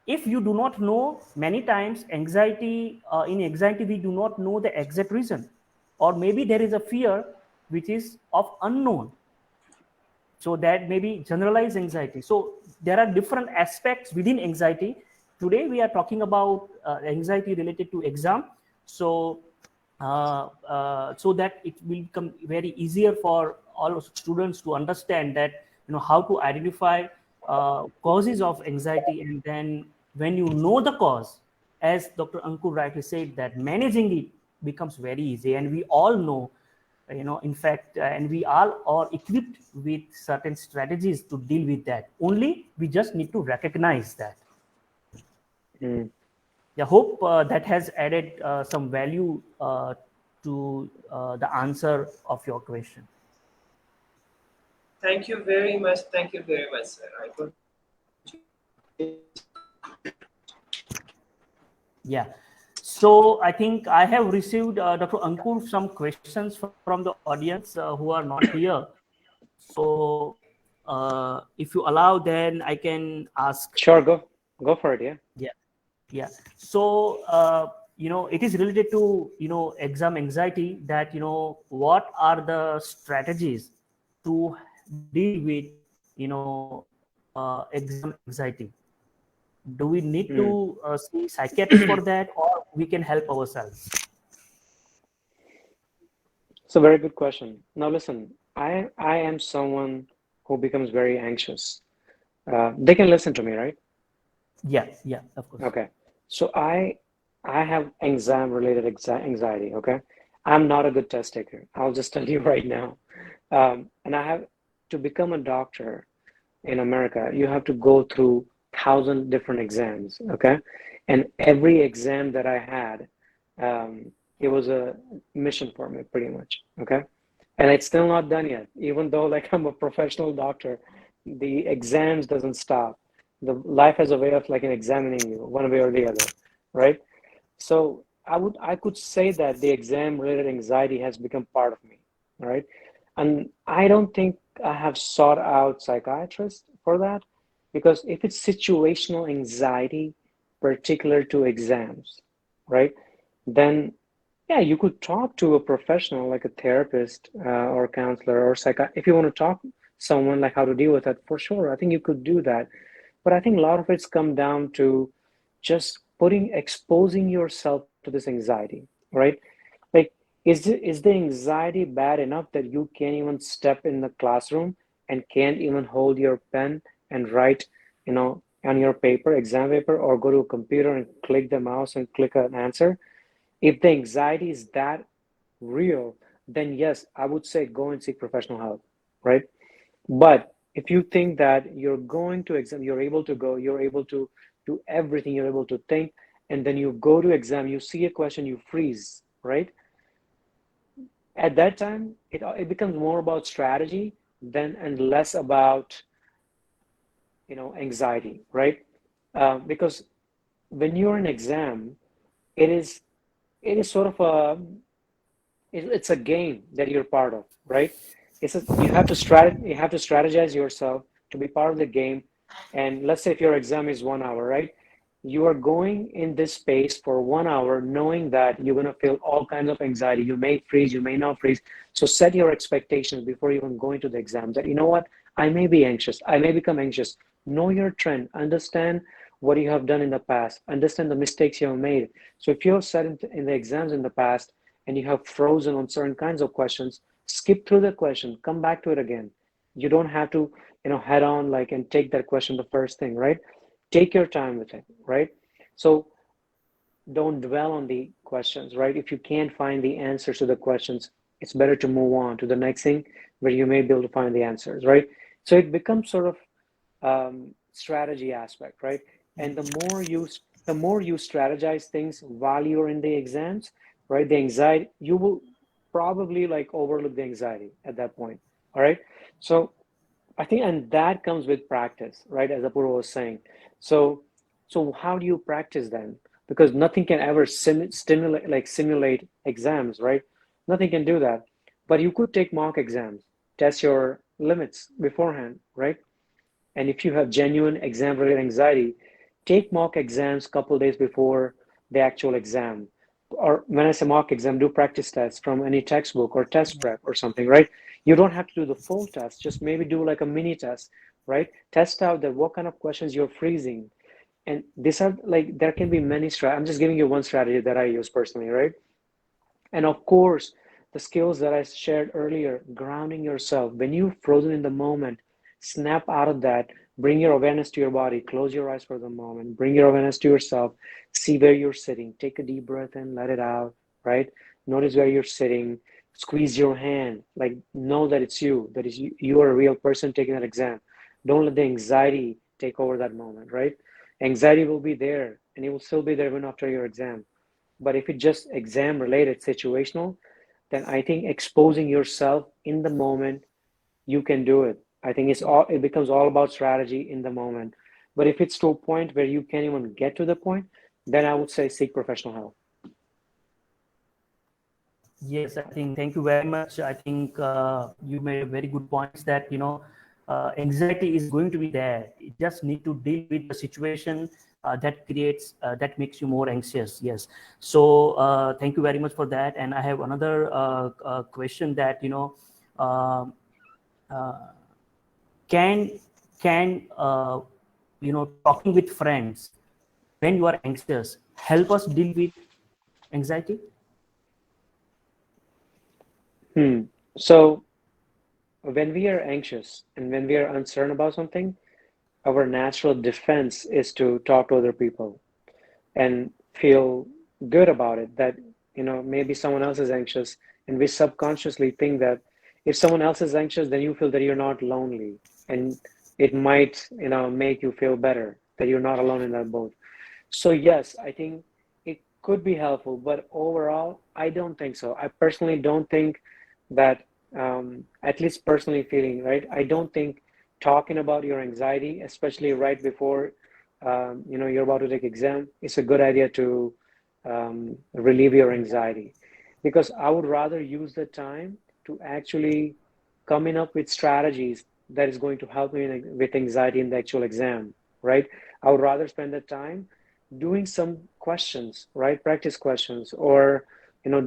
If you do not know, many times in anxiety we do not know the exact reason, or maybe there is a fear which is of unknown. So that may be generalized anxiety. So there are different aspects within anxiety. Today we are talking about anxiety related to exam. So so that it will become very easier for all students to understand that how to identify causes of anxiety, and then when you know the cause, as Dr. Ankur rightly said, that managing it becomes very easy. And we all know, in fact, and we all are equipped with certain strategies to deal with that. Only we just need to recognize that. I hope that has added some value to the answer of your question. Thank you very much. Thank you very much, sir. Yeah. So I think I have received, Dr. Ankur, some questions from the audience who are not here. So if you allow, then I can ask. Sure, go for it. Yeah. So it is related to exam anxiety. That what are the strategies to deal with exam anxiety? Do we need to see psychiatrist for that, or we can help ourselves? It's a very good question. Now listen, I am someone who becomes very anxious. They can listen to me, right? Yeah, of course. Okay. So I have exam-related anxiety, okay? I'm not a good test taker. I'll just tell you right now. And I have to become a doctor in America, you have to go through 1,000 different exams, okay? And every exam that I had, it was a mission for me, pretty much, okay? And it's still not done yet. Even though like I'm a professional doctor, the exams doesn't stop. The life has a way of like examining you one way or the other, right? So I could say that the exam related anxiety has become part of me, right? And I don't think I have sought out psychiatrists for that, because if it's situational anxiety particular to exams, right? Then yeah, you could talk to a professional like a therapist or counselor or if you want to talk to someone like how to deal with that, for sure. I think you could do that. But I think a lot of it's come down to just exposing yourself to this anxiety, right? Like, is the anxiety bad enough that you can't even step in the classroom and can't even hold your pen and write, on your paper, exam paper, or go to a computer and click the mouse and click an answer? If the anxiety is that real, then yes, I would say go and seek professional help, right? But if you think that you're going to exam, you're able to go, you're able to do everything, you're able to think, and then you go to exam, you see a question, you freeze, right? At that time, it becomes more about strategy than and less about anxiety, right? Because when you're in exam, it is sort of it's a game that you're part of, right? You have to strategize yourself to be part of the game. And let's say if your exam is 1 hour, right? You are going in this space for 1 hour, knowing that you're going to feel all kinds of anxiety. You may freeze, you may not freeze. So set your expectations before you even go into the exam that, you know what, I may be anxious, I may become anxious. Know your trend, understand what you have done in the past, understand the mistakes you have made. So if you're set in the exams in the past, and you have frozen on certain kinds of questions, skip through the question, come back to it again. You don't have to, head on like and take that question the first thing, right? Take your time with it, right? So don't dwell on the questions, right? If you can't find the answers to the questions, it's better to move on to the next thing where you may be able to find the answers, right? So it becomes sort of strategy aspect, right? And the more you strategize things while you're in the exams, right? The anxiety, you will probably like overlook the anxiety at that point. All right. So I think, and that comes with practice, right? As Apurva was saying. So how do you practice then? Because nothing can ever simulate exams, right? Nothing can do that. But you could take mock exams, test your limits beforehand, right? And if you have genuine exam related anxiety, take mock exams a couple days before the actual exam. Or when I say mock exam, do practice tests from any textbook or test prep or something, right? You don't have to do the full test, just maybe do like a mini test, right? Test out that what kind of questions you're freezing. And these are like, there can be many I'm just giving you one strategy that I use personally, right? And of course, the skills that I shared earlier, grounding yourself. When you're frozen in the moment, snap out of that, bring your awareness to your body, close your eyes for the moment, bring your awareness to yourself, see where you're sitting, take a deep breath in, let it out, right? Notice where you're sitting, squeeze your hand, like know that it's you, that is you are a real person taking that exam. Don't let the anxiety take over that moment, right? Anxiety will be there and it will still be there even after your exam. But if it's just exam related, situational, then I think exposing yourself in the moment, you can do it. I think it becomes all about strategy in the moment. But if it's to a point where you can't even get to the point, then I would say seek professional help. Yes, I think, thank you very much. I think you made very good points that, anxiety is going to be there. You just need to deal with the situation that makes you more anxious. Yes. So thank you very much for that. And I have another question that, can talking with friends when you are anxious help us deal with anxiety? So when we are anxious and when we are uncertain about something, our natural defense is to talk to other people and feel good about it, that maybe someone else is anxious, and we subconsciously think that if someone else is anxious, then you feel that you're not lonely, and it might make you feel better that you're not alone in that boat. So yes, I think it could be helpful, but overall I don't think so. I personally don't think that, at least personally feeling, right, I don't think talking about your anxiety, especially right before you're about to take exam, it's a good idea to relieve your anxiety, because I would rather use the time to actually coming up with strategies that is going to help me with anxiety in the actual exam, right? I would rather spend the time doing some questions, right? Practice questions, or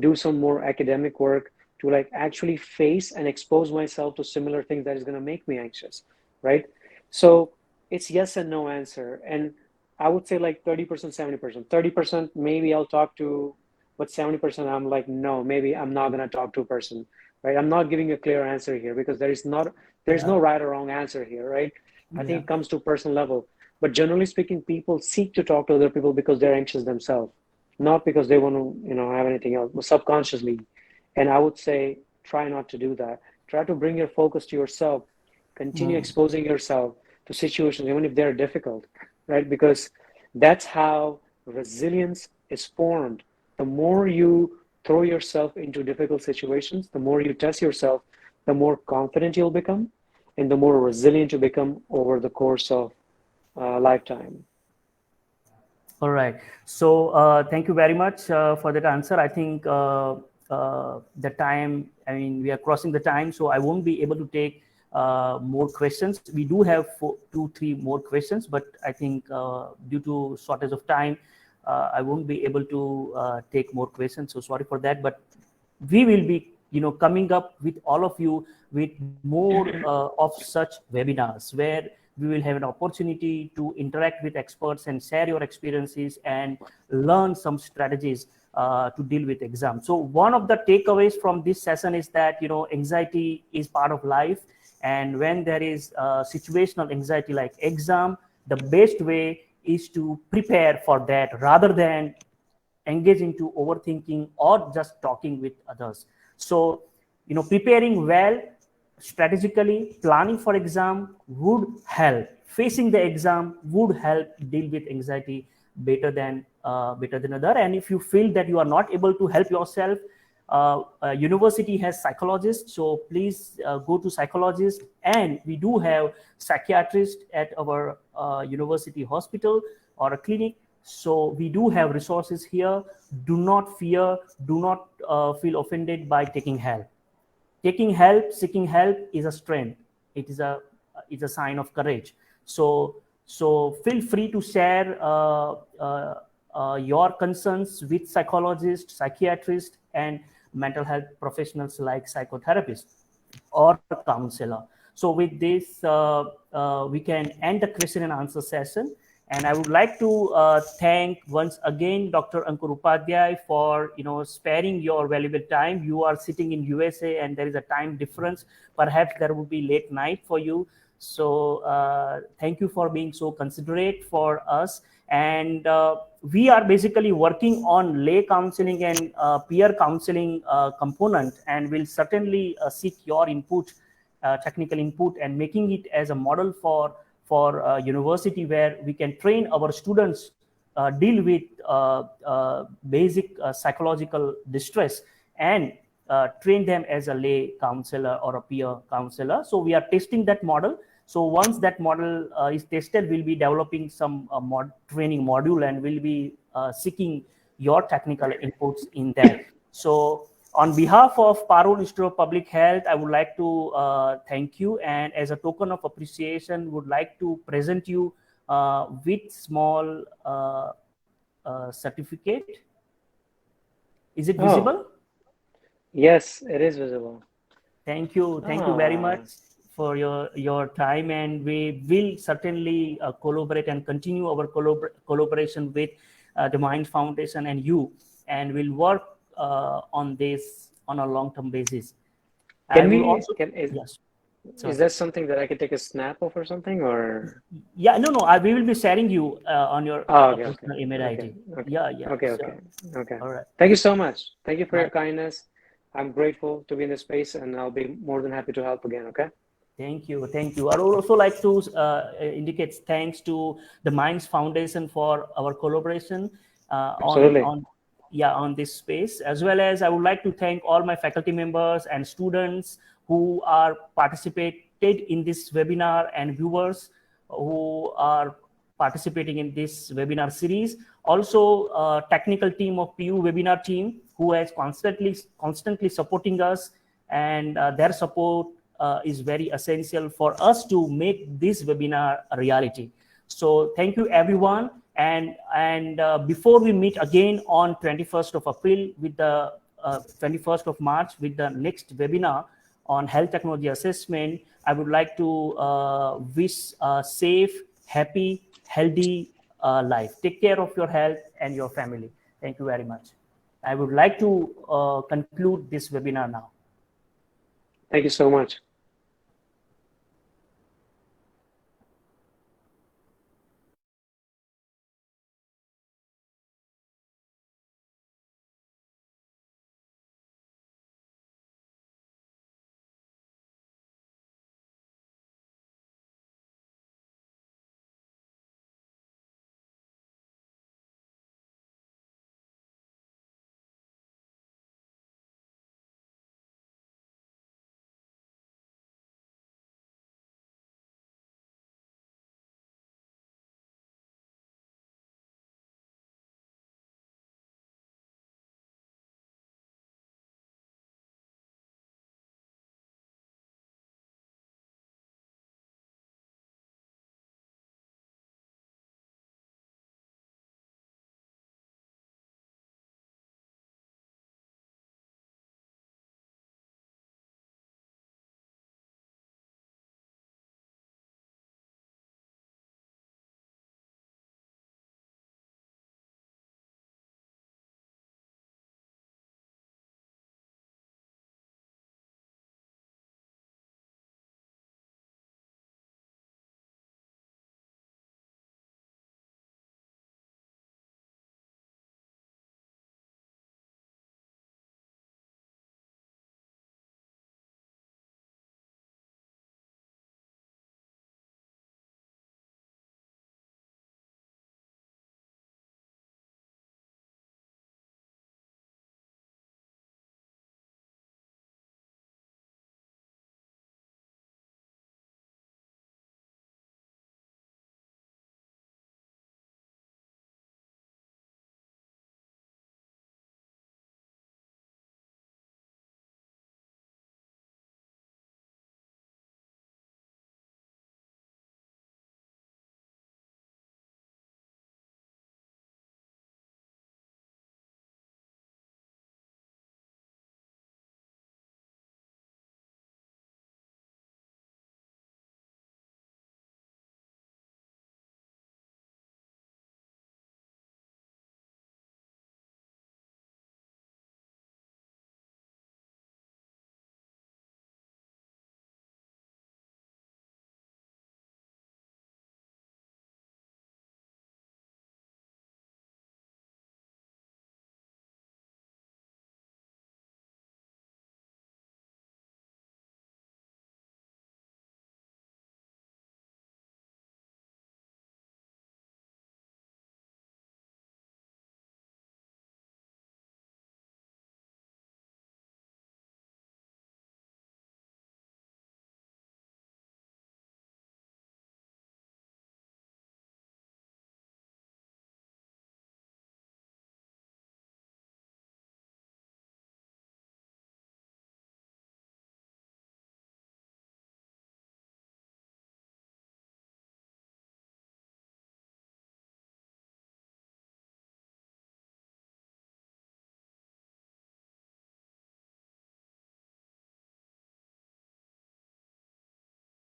do some more academic work to like actually face and expose myself to similar things that is going to make me anxious, right? So it's yes and no answer. And I would say like 30%, 70%. 30% maybe I'll talk to, but 70% I'm like, no, maybe I'm not gonna talk to a person, right? I'm not giving a clear answer here because there's no right or wrong answer here, right? I think it comes to personal level. But generally speaking, people seek to talk to other people because they're anxious themselves, not because they want to, have anything else, but subconsciously. And I would say try not to do that. Try to bring your focus to yourself. Continue exposing yourself to situations, even if they're difficult, right? Because that's how resilience is formed. The more you throw yourself into difficult situations, the more you test yourself, the more confident you'll become, and the more resilient you become over the course of lifetime. All right. So thank you very much for that answer. I think the time, I mean, we are crossing the time, so I won't be able to take more questions. We do have 2-3 more questions, but I think due to shortage of time, I won't be able to take more questions. So sorry for that, but we will be, coming up with all of you with more of such webinars where we will have an opportunity to interact with experts and share your experiences and learn some strategies to deal with exam. So one of the takeaways from this session is that, anxiety is part of life. And when there is situational anxiety like exam, the best way is to prepare for that rather than engage into overthinking or just talking with others. So, preparing well, strategically, planning for exam would help. Facing the exam would help deal with anxiety better than other. And if you feel that you are not able to help yourself, university has psychologists, so please go to psychologists, and we do have psychiatrists at our university hospital or a clinic. So we do have resources here. Do not fear, do not feel offended by taking help. Taking help, seeking help is a strength. It is a sign of courage. So feel free to share your concerns with psychologists, psychiatrists, and mental health professionals like psychotherapists or counselor. So with this, we can end the question and answer session. And I would like to thank once again Dr. Ankur Upadhyay for sparing your valuable time. You are sitting in USA and there is a time difference. Perhaps there will be late night for you. So thank you for being so considerate for us. And we are basically working on lay counseling and peer counseling component, and will certainly seek your input, technical input, and making it as a model for university where we can train our students deal with basic psychological distress and train them as a lay counselor or a peer counselor. So we are testing that model. So once that model is tested, we'll be developing some training module, and we'll be seeking your technical inputs in that. So on behalf of Parul Institute of Public Health, I would like to thank you, and as a token of appreciation, would like to present you with small certificate. Is it visible? Yes, it is visible. Thank you very much for your time, and we will certainly collaborate and continue our collaboration with the Minds Foundation and you, and we'll work on this on a long-term basis. Is that something that I could take a snap of or something, or? Yeah, no, we will be sharing you on your personal email ID. Okay. All right. Thank you so much. Thank you for your kindness. I'm grateful to be in this space, and I'll be more than happy to help again. Okay. Thank you. I would also like to indicate thanks to the Minds Foundation for our collaboration on this space, as well as I would like to thank all my faculty members and students who are participated in this webinar, and viewers who are participating in this webinar series. Also, technical team of PU webinar team who has constantly supporting us, and their support is very essential for us to make this webinar a reality. So thank you everyone. And before we meet again on 21st of April with the 21st of March with the next webinar on health technology assessment, I would like to wish a safe, happy, healthy life. Take care of your health and your family. Thank you very much. I would like to conclude this webinar now. Thank you so much.